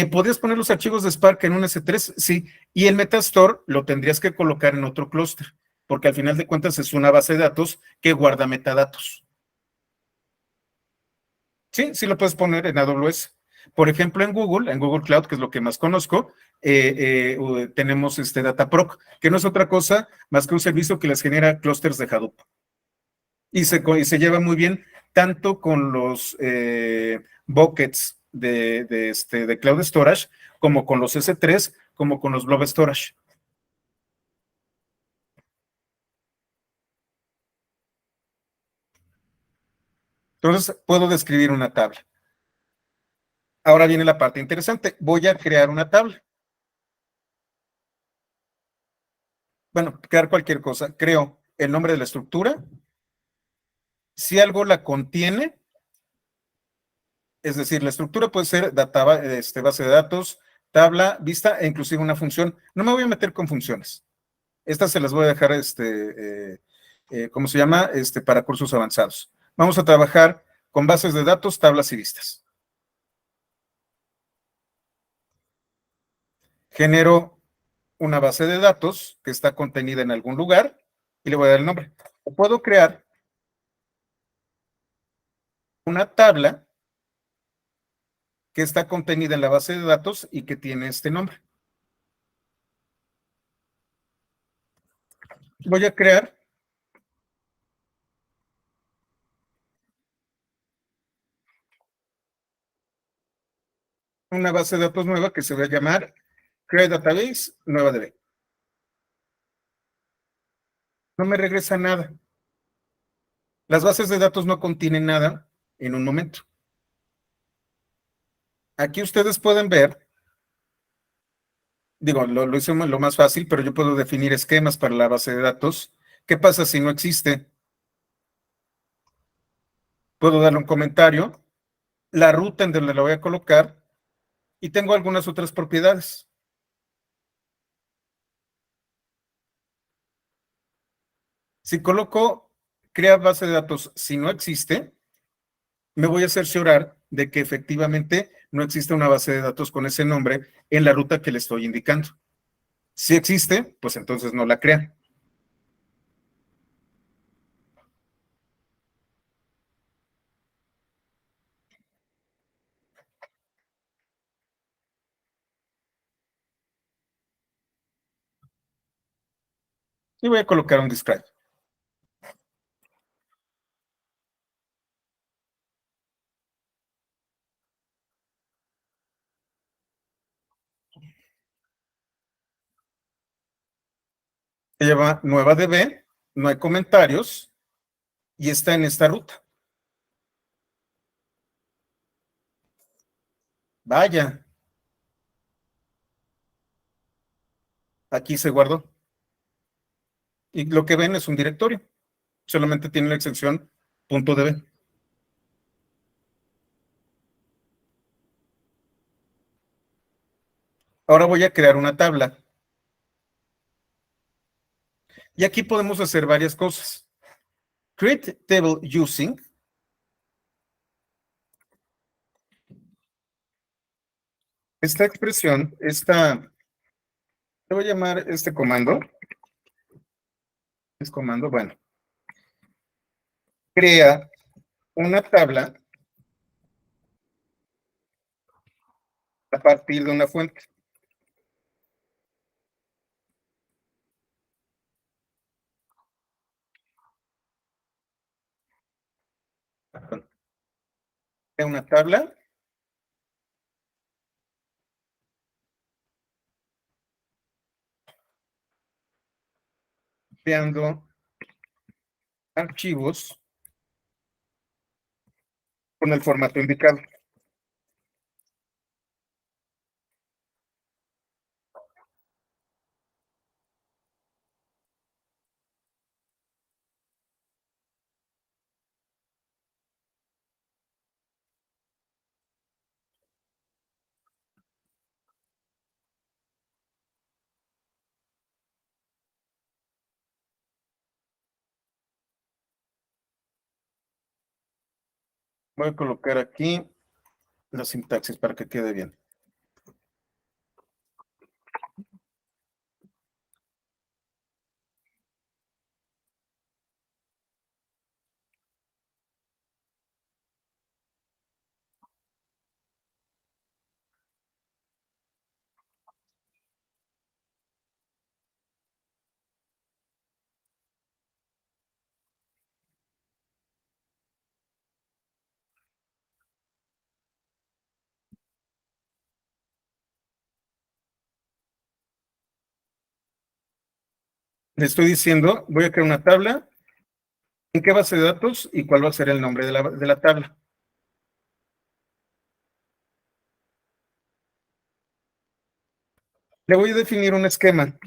¿Podrías poner los archivos de Spark en un S3? Sí, y el Metastore lo tendrías que colocar en otro clúster, porque al final de cuentas es una base de datos que guarda metadatos. Sí, sí lo puedes poner en AWS. Por ejemplo, en Google Cloud, que es lo que más conozco, tenemos Dataproc, que no es otra cosa más que un servicio que les genera clústeres de Hadoop. Y se lleva muy bien tanto con los buckets de Cloud Storage, como con los S3, como con los Blob Storage. Entonces, puedo describir una tabla. Ahora viene la parte interesante. Voy a crear una tabla. Bueno, crear cualquier cosa. Creo el nombre de la estructura. Si algo la contiene, es decir, la estructura puede ser base de datos, tabla, vista e inclusive una función. No me voy a meter con funciones. Estas se las voy a dejar, ¿cómo se llama? Para cursos avanzados. Vamos a trabajar con bases de datos, tablas y vistas. Genero una base de datos que está contenida en algún lugar y le voy a dar el nombre. Puedo crear una tabla que está contenida en la base de datos y que tiene este nombre. Voy a crear una base de datos nueva que se va a llamar Create Database Nueva DB. No me regresa nada. Las bases de datos no contienen nada en un momento. Aquí ustedes pueden ver, digo, lo hice lo más fácil, pero yo puedo definir esquemas para la base de datos. ¿Qué pasa si no existe? Puedo darle un comentario, la ruta en donde la voy a colocar y tengo algunas otras propiedades. Si coloco crea base de datos si no existe, me voy a cerciorar de que efectivamente no existe una base de datos con ese nombre en la ruta que le estoy indicando. Si existe, pues entonces no la crea. Y voy a colocar un describe. Se llama nueva DB, no hay comentarios y está en esta ruta. Vaya, aquí se guardó. Y lo que ven es un directorio. Solamente tiene la extensión .db. Ahora voy a crear una tabla. Y aquí podemos hacer varias cosas. Create table using. Esta expresión, te voy a llamar este comando. Es comando, bueno, crea una tabla a partir de una fuente. Crea una tabla creando archivos con el formato indicado. Voy a colocar aquí la sintaxis para que quede bien. Le estoy diciendo, voy a crear una tabla, en qué base de datos y cuál va a ser el nombre de la tabla. Le voy a definir un esquema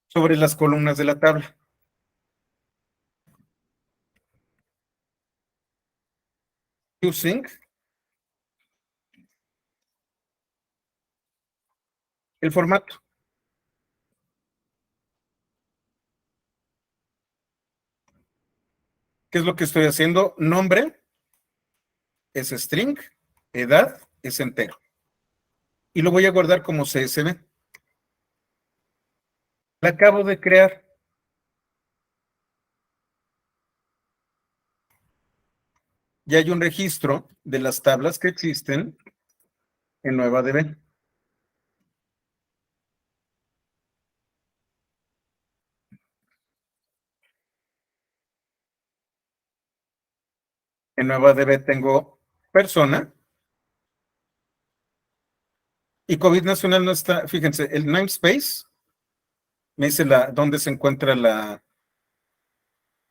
sobre las columnas de la tabla. Using el formato. ¿Qué es lo que estoy haciendo? Nombre es string, edad es entero. Y lo voy a guardar como CSV. La acabo de crear. Ya hay un registro de las tablas que existen en NuevaDB. En NuevaDB tengo persona y COVID nacional no está. Fíjense, el namespace me dice dónde se encuentra la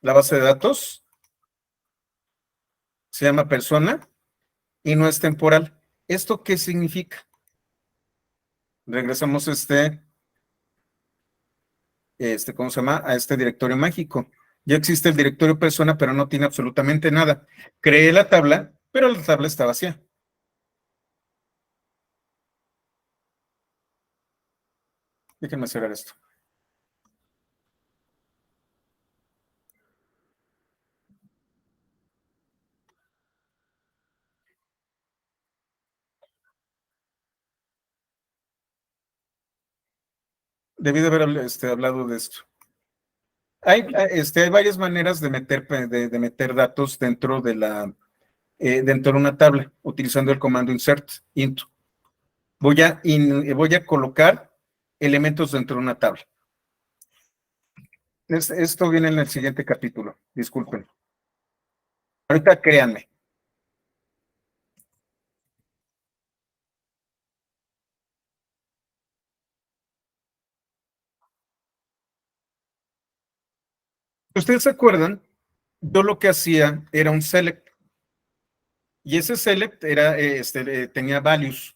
base de datos. Se llama persona y no es temporal. ¿Esto qué significa? Regresamos ¿cómo se llama? A este directorio mágico. Ya existe el directorio persona, pero no tiene absolutamente nada. Creé la tabla, pero la tabla está vacía. Déjenme cerrar esto. debí de haber hablado de esto. Hay varias maneras de meter datos dentro de una tabla, utilizando el comando insert, into. Voy a colocar elementos dentro de una tabla. Esto viene en el siguiente capítulo, disculpen. Ahorita créanme. ¿Ustedes se acuerdan? Yo lo que hacía era un select, y ese select tenía values.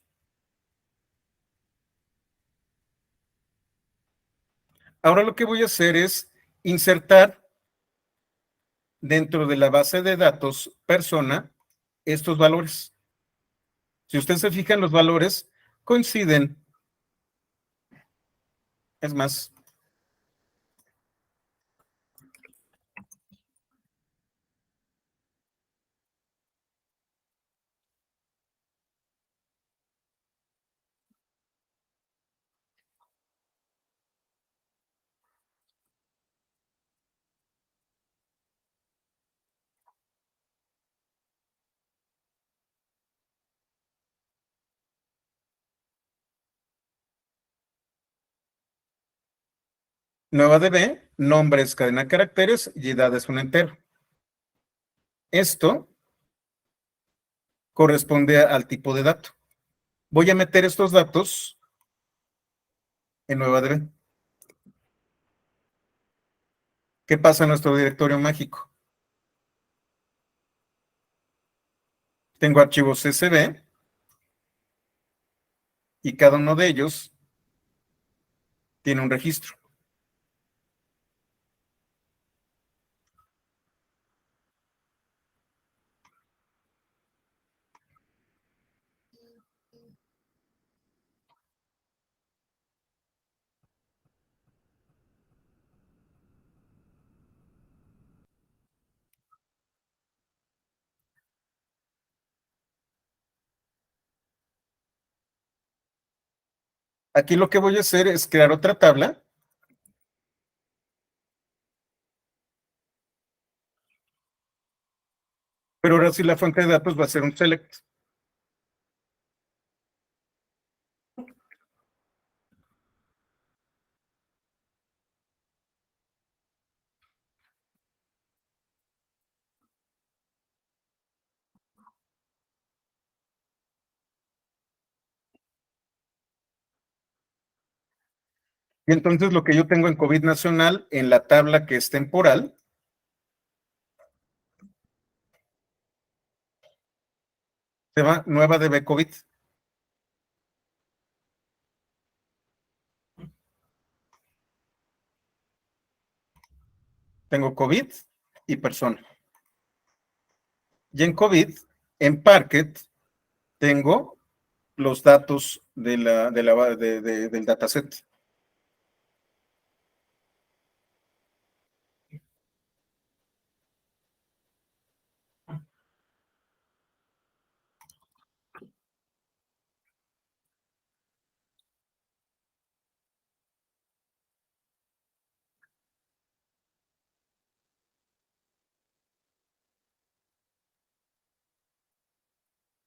Ahora lo que voy a hacer es insertar dentro de la base de datos persona estos valores. Si ustedes se fijan, los valores coinciden. Es más, nueva DB, nombre es cadena de caracteres y edad es un entero. Esto corresponde al tipo de dato. Voy a meter estos datos en nueva DB. ¿Qué pasa en nuestro directorio mágico? Tengo archivos CSV y cada uno de ellos tiene un registro. Aquí lo que voy a hacer es crear otra tabla. Pero ahora sí la fuente de datos va a ser un select. Y entonces lo que yo tengo en COVID nacional, en la tabla que es temporal, se va nueva DB COVID. Tengo COVID y persona. Y en COVID, en Parquet, tengo los datos del dataset.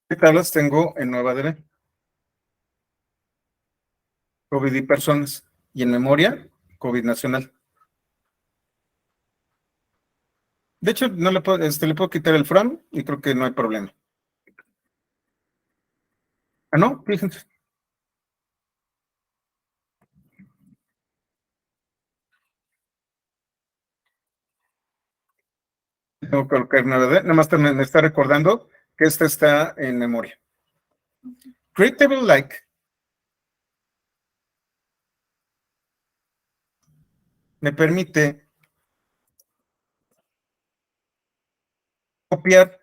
¿Qué tablas tengo en nueva DB? COVID y personas. Y en memoria, COVID nacional. De hecho, no le puedo quitar el from y creo que no hay problema. Ah, no, fíjense. Tengo que colocar nueva DB. Nada más me está recordando que esta está en memoria. Create table like me permite copiar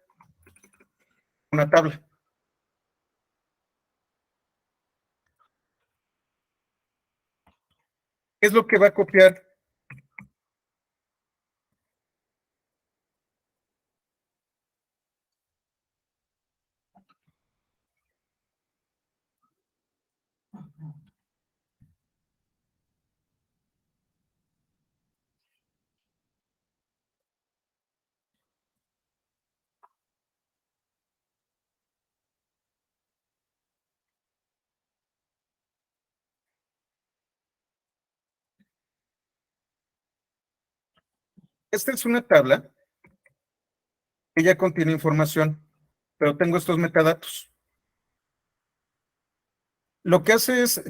una tabla. ¿Qué es lo que va a copiar? Esta es una tabla que ya contiene información, pero tengo estos metadatos. Lo que hace es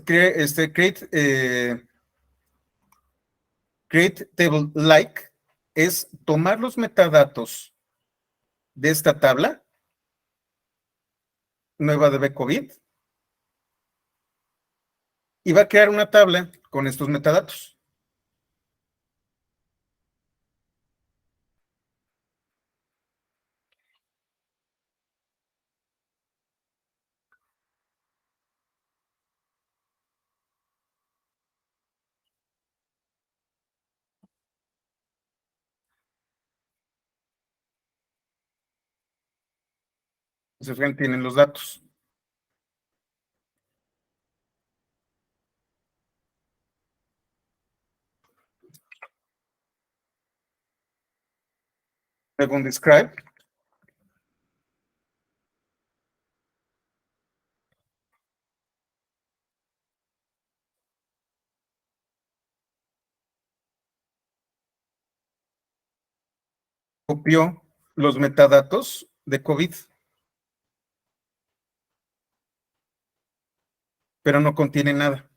create table like, es tomar los metadatos de esta tabla nueva de B-COVID y va a crear una tabla con estos metadatos. Entonces, tienen los datos. Según describe, copió los metadatos de COVID, pero no contiene nada.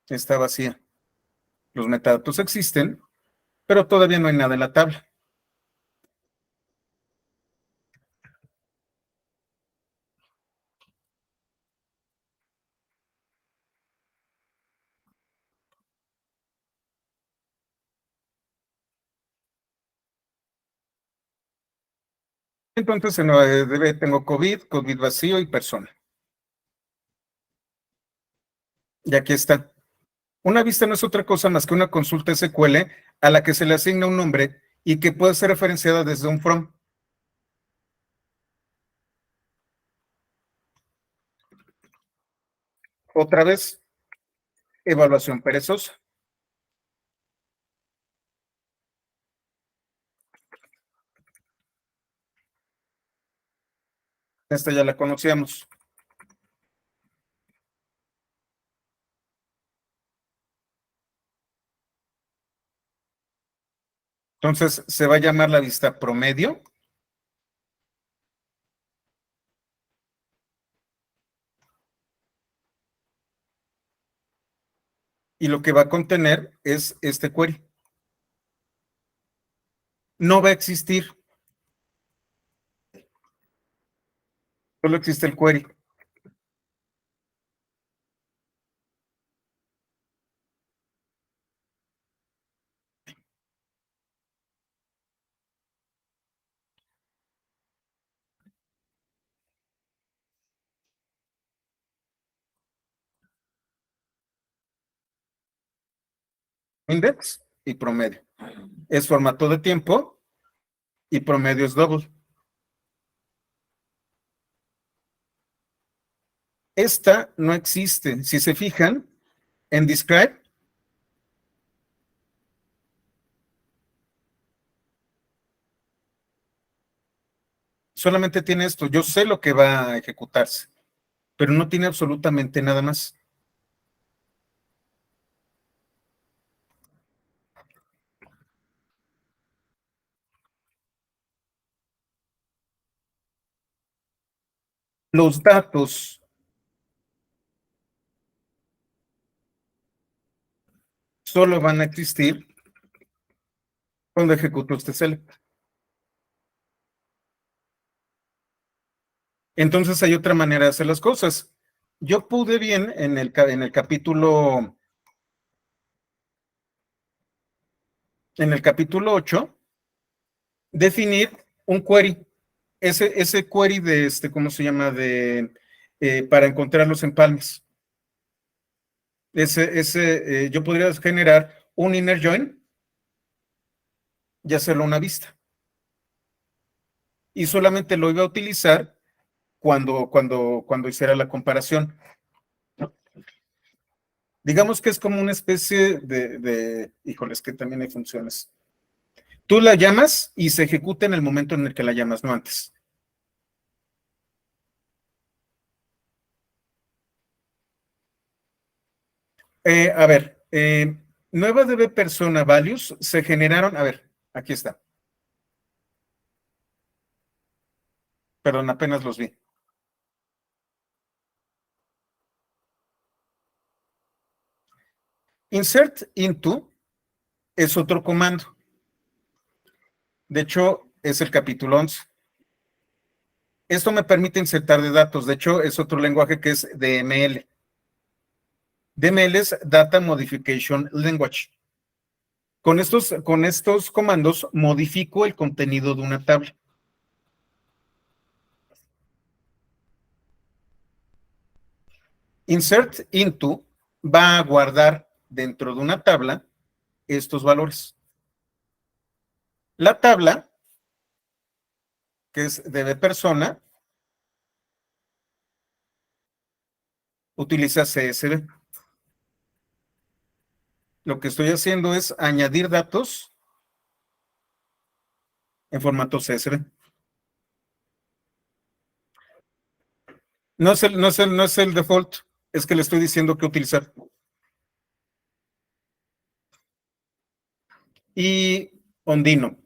Está vacía. Los metadatos existen, pero todavía no hay nada en la tabla. Entonces, tengo COVID, COVID vacío y persona. Y aquí está. Una vista no es otra cosa más que una consulta SQL a la que se le asigna un nombre y que puede ser referenciada desde un from. Otra vez, evaluación perezosa. Esta ya la conocíamos. Entonces, se va a llamar la vista promedio. Y lo que va a contener es este query. No va a existir, solo existe el query. Index y promedio. Es formato de tiempo y promedio es double. Esta no existe. Si se fijan, en describe, solamente tiene esto. Yo sé lo que va a ejecutarse, pero no tiene absolutamente nada más. Los datos solo van a existir cuando ejecuto este select. Entonces hay otra manera de hacer las cosas. Yo pude bien en el capítulo 8 definir un query. Ese query de ¿cómo se llama? Para encontrar los empalmes. Yo podría generar un inner join y hacerlo una vista. Y solamente lo iba a utilizar cuando hiciera la comparación. Digamos que es como una especie híjoles, que también hay funciones. Tú la llamas y se ejecuta en el momento en el que la llamas, no antes. A ver, nueva DB persona values se generaron, a ver, aquí está, perdón, apenas los vi. Insert into es otro comando. De hecho, es el capítulo 11. Esto me permite insertar de datos. De hecho, es otro lenguaje que es DML. DML es Data Modification Language. Con estos comandos modifico el contenido de una tabla. Insert into va a guardar dentro de una tabla estos valores. La tabla, que es DB persona, utiliza CSV. Lo que estoy haciendo es añadir datos en formato CSV. No es el default, es que le estoy diciendo qué utilizar. Y Ondino.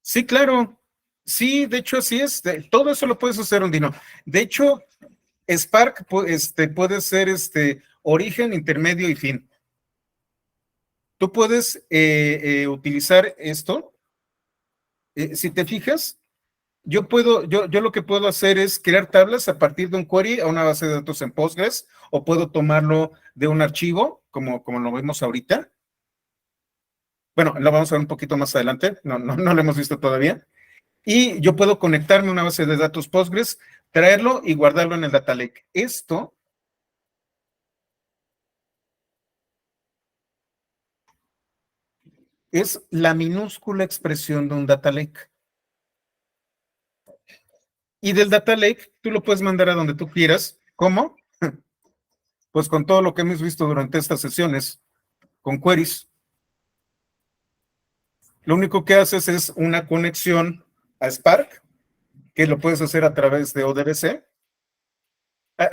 Sí, claro. Sí, de hecho, así es. Todo eso lo puedes hacer, Ondino. De hecho, Spark puede ser origen, intermedio y fin. Tú puedes utilizar esto. Si te fijas, yo lo que puedo hacer es crear tablas a partir de un query a una base de datos en Postgres, o puedo tomarlo de un archivo, como lo vemos ahorita. Bueno, lo vamos a ver un poquito más adelante, no lo hemos visto todavía. Y yo puedo conectarme a una base de datos Postgres, traerlo y guardarlo en el Data Lake. Esto es la minúscula expresión de un Data Lake. Y del Data Lake, tú lo puedes mandar a donde tú quieras. ¿Cómo? Pues con todo lo que hemos visto durante estas sesiones, con queries. Lo único que haces es una conexión a Spark, que lo puedes hacer a través de ODBC,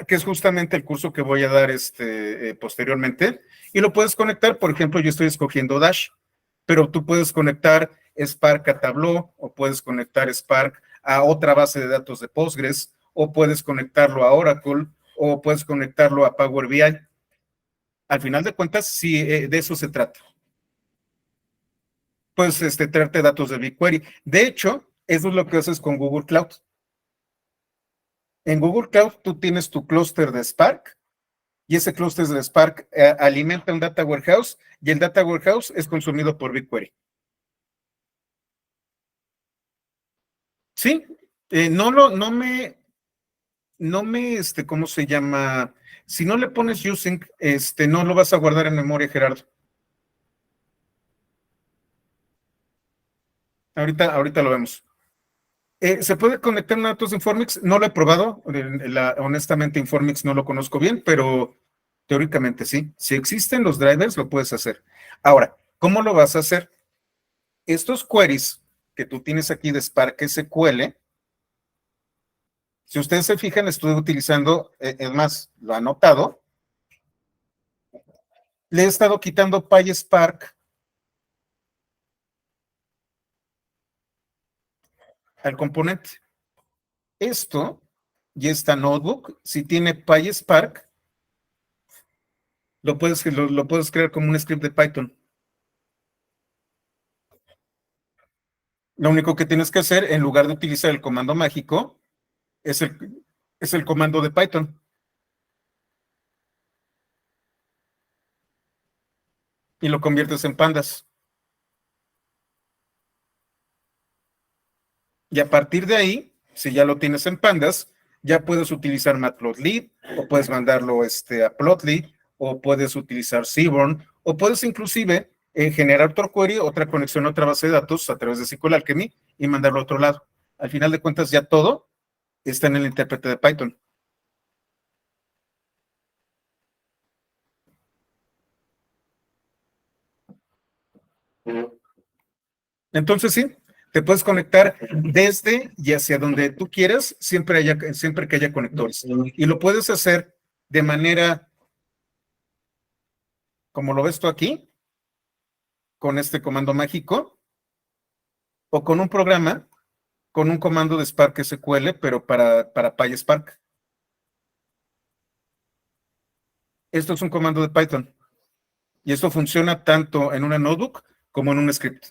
que es justamente el curso que voy a dar posteriormente, y lo puedes conectar. Por ejemplo, yo estoy escogiendo Dash, pero tú puedes conectar Spark a Tableau, o puedes conectar Spark a otra base de datos de Postgres, o puedes conectarlo a Oracle, o puedes conectarlo a Power BI. Al final de cuentas, sí, de eso se trata. Puedes traerte datos de BigQuery. De hecho, eso es lo que haces con Google Cloud. En Google Cloud tú tienes tu clúster de Spark, y ese clúster de Spark alimenta un data warehouse, y el data warehouse es consumido por BigQuery. Sí, ¿cómo se llama? Si no le pones using, no lo vas a guardar en memoria, Gerardo. Ahorita lo vemos. ¿Se puede conectar a datos de Informix? No lo he probado. Honestamente, Informix no lo conozco bien, pero teóricamente sí. Si existen los drivers, lo puedes hacer. Ahora, ¿cómo lo vas a hacer? Estos queries que tú tienes aquí de Spark SQL, si ustedes se fijan, estoy utilizando, es más, lo he anotado, le he estado quitando PySpark al componente. Esto y esta notebook, si tiene PySpark, lo puedes crear como un script de Python. Lo único que tienes que hacer, en lugar de utilizar el comando mágico, es el comando de Python, y lo conviertes en pandas. Y a partir de ahí, si ya lo tienes en pandas, ya puedes utilizar Matplotlib, o puedes mandarlo a Plotly, o puedes utilizar Seaborn, o puedes inclusive generar otro query, otra conexión a otra base de datos a través de SQL Alchemy, y mandarlo a otro lado. Al final de cuentas, ya todo está en el intérprete de Python. Entonces, sí, Te puedes conectar desde y hacia donde tú quieras, siempre que haya conectores. Y lo puedes hacer de manera, como lo ves tú aquí, con este comando mágico, o con un programa, con un comando de Spark SQL, pero para PySpark. Esto es un comando de Python. Y esto funciona tanto en una notebook como en un script.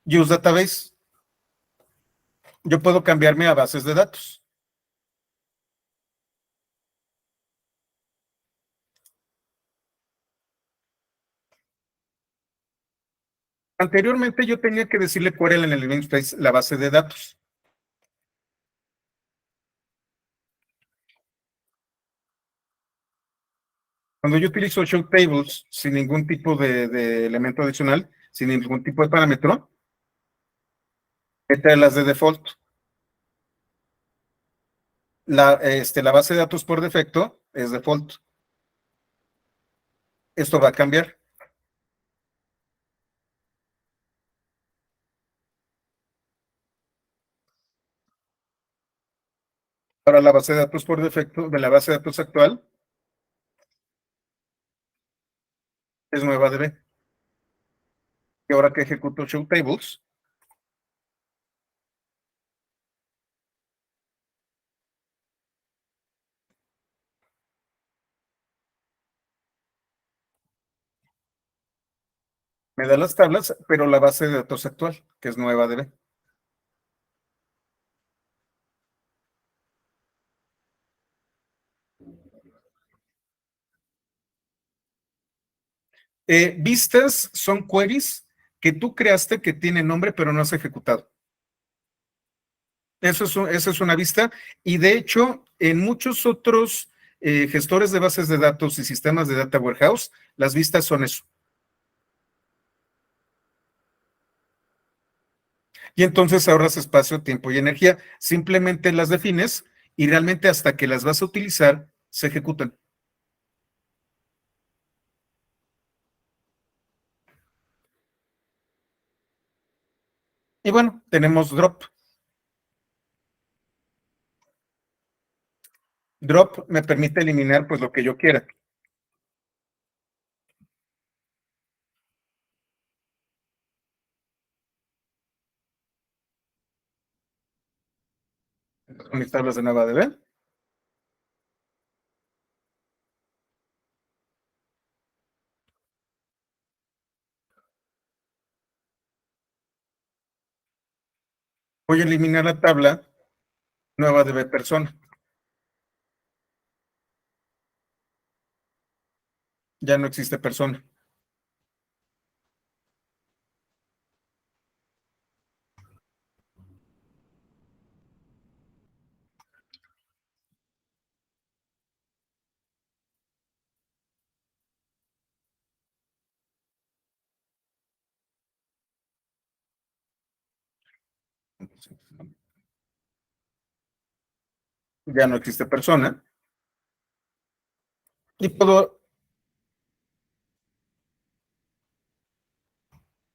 Use Database. Yo puedo cambiarme a bases de datos. Anteriormente yo tenía que decirle cuál era en el namespace la base de datos. Cuando yo utilizo show tables sin ningún tipo de elemento adicional, sin ningún tipo de parámetro, esta es las de default. La base de datos por defecto es default. Esto va a cambiar. Ahora la base de datos por defecto de la base de datos actual es nueva DB. Y ahora que ejecuto show tables, me da las tablas, pero la base de datos actual, que es nueva DB. Vistas son queries que tú creaste que tienen nombre, pero no has ejecutado. Eso es una vista. Y de hecho, en muchos otros gestores de bases de datos y sistemas de data warehouse, las vistas son eso. Y entonces ahorras espacio, tiempo y energía. Simplemente las defines y realmente hasta que las vas a utilizar, se ejecutan. Y bueno, tenemos drop. Drop me permite eliminar pues lo que yo quiera. Con mis tablas de NuevaDB. Voy a eliminar la tabla NuevaDB persona. Ya no existe persona. Ya no existe persona. Y puedo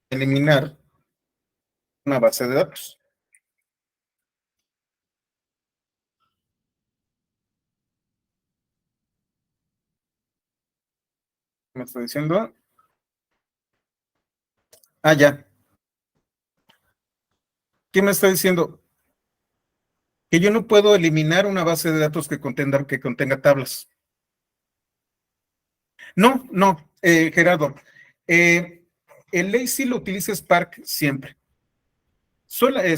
eliminar una base de datos. ¿Me está diciendo? Ah, ya. ¿Qué me está diciendo? Que yo no puedo eliminar una base de datos que contenga tablas. No, no, Gerardo. Eh, el lazy lo utiliza Spark siempre.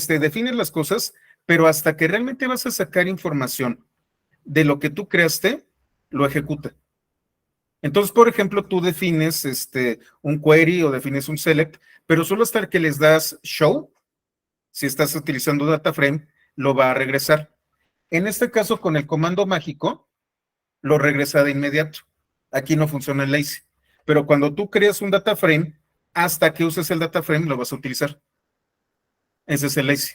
Defines las cosas, pero hasta que realmente vas a sacar información de lo que tú creaste, lo ejecuta. Entonces, por ejemplo, tú defines un query o defines un select, pero solo hasta que les das show, si estás utilizando data frame, lo va a regresar. En este caso, con el comando mágico, lo regresa de inmediato. Aquí no funciona el lazy. Pero cuando tú creas un data frame, hasta que uses el data frame, lo vas a utilizar. Ese es el lazy.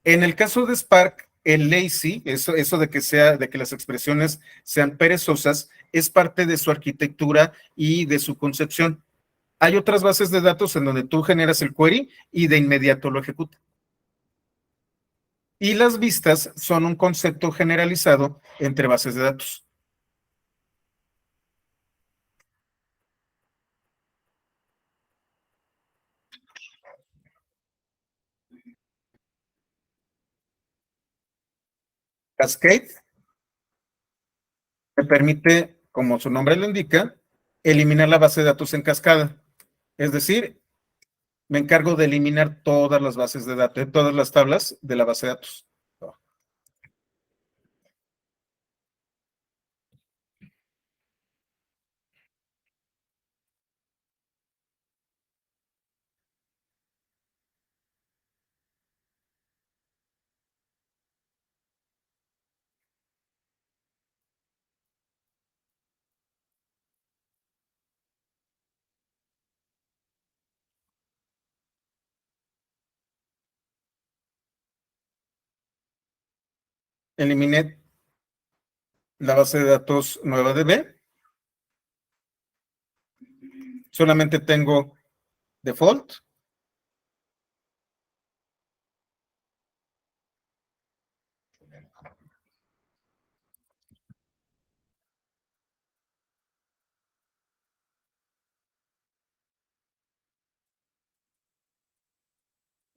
En el caso de Spark, El lazy, eso de que las expresiones sean perezosas, es parte de su arquitectura y de su concepción. Hay otras bases de datos en donde tú generas el query y de inmediato lo ejecuta. Y las vistas son un concepto generalizado entre bases de datos. Cascade me permite, como su nombre lo indica, eliminar la base de datos en cascada. Es decir, me encargo de eliminar todas las bases de datos, todas las tablas de la base de datos. Eliminé la base de datos nueva DB. Solamente tengo default.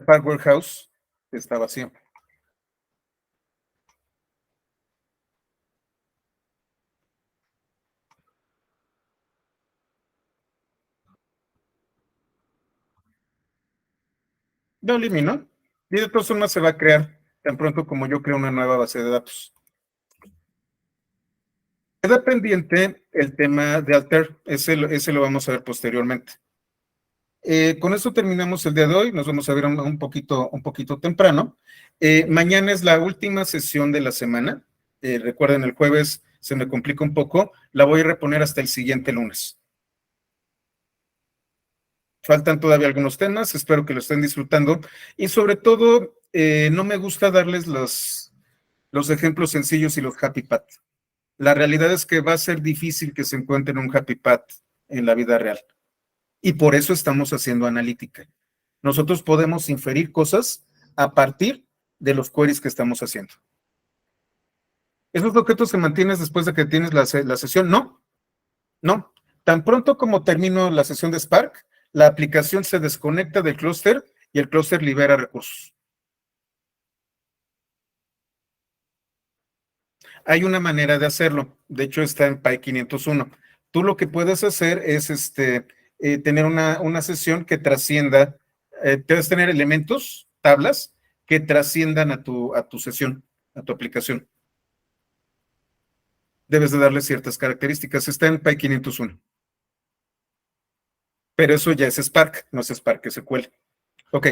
Spark Warehouse está vacío. Lo elimino y de todas formas se va a crear tan pronto como yo creo una nueva base de datos. Queda pendiente el tema de Alter, ese lo vamos a ver posteriormente. Con esto terminamos el día de hoy, nos vamos a ver un poquito temprano. Mañana es la última sesión de la semana. Recuerden, el jueves se me complica un poco, la voy a reponer hasta el siguiente lunes. Faltan todavía algunos temas, espero que lo estén disfrutando y sobre todo no me gusta darles los ejemplos sencillos y los happy path. La realidad es que va a ser difícil que se encuentren un happy path en la vida real y por eso estamos haciendo analítica. Nosotros podemos inferir cosas a partir de los queries que estamos haciendo. ¿Esos objetos se mantienes después de que tienes la sesión? No, no. Tan pronto como termino la sesión de Spark, la aplicación se desconecta del clúster y el clúster libera recursos. Hay una manera de hacerlo, de hecho está en PY 501. Tú lo que puedes hacer es tener una sesión que trascienda, puedes tener elementos, tablas, que trasciendan a tu sesión, a tu aplicación. Debes de darle ciertas características, está en PY 501. Pero eso ya es Spark, no es Spark SQL. Ok,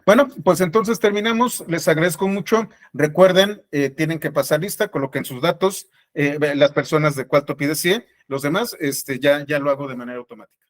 bueno, pues entonces terminamos. Les agradezco mucho. Recuerden, tienen que pasar lista, coloquen sus datos, las personas de cuál PDC, los demás, ya lo hago de manera automática.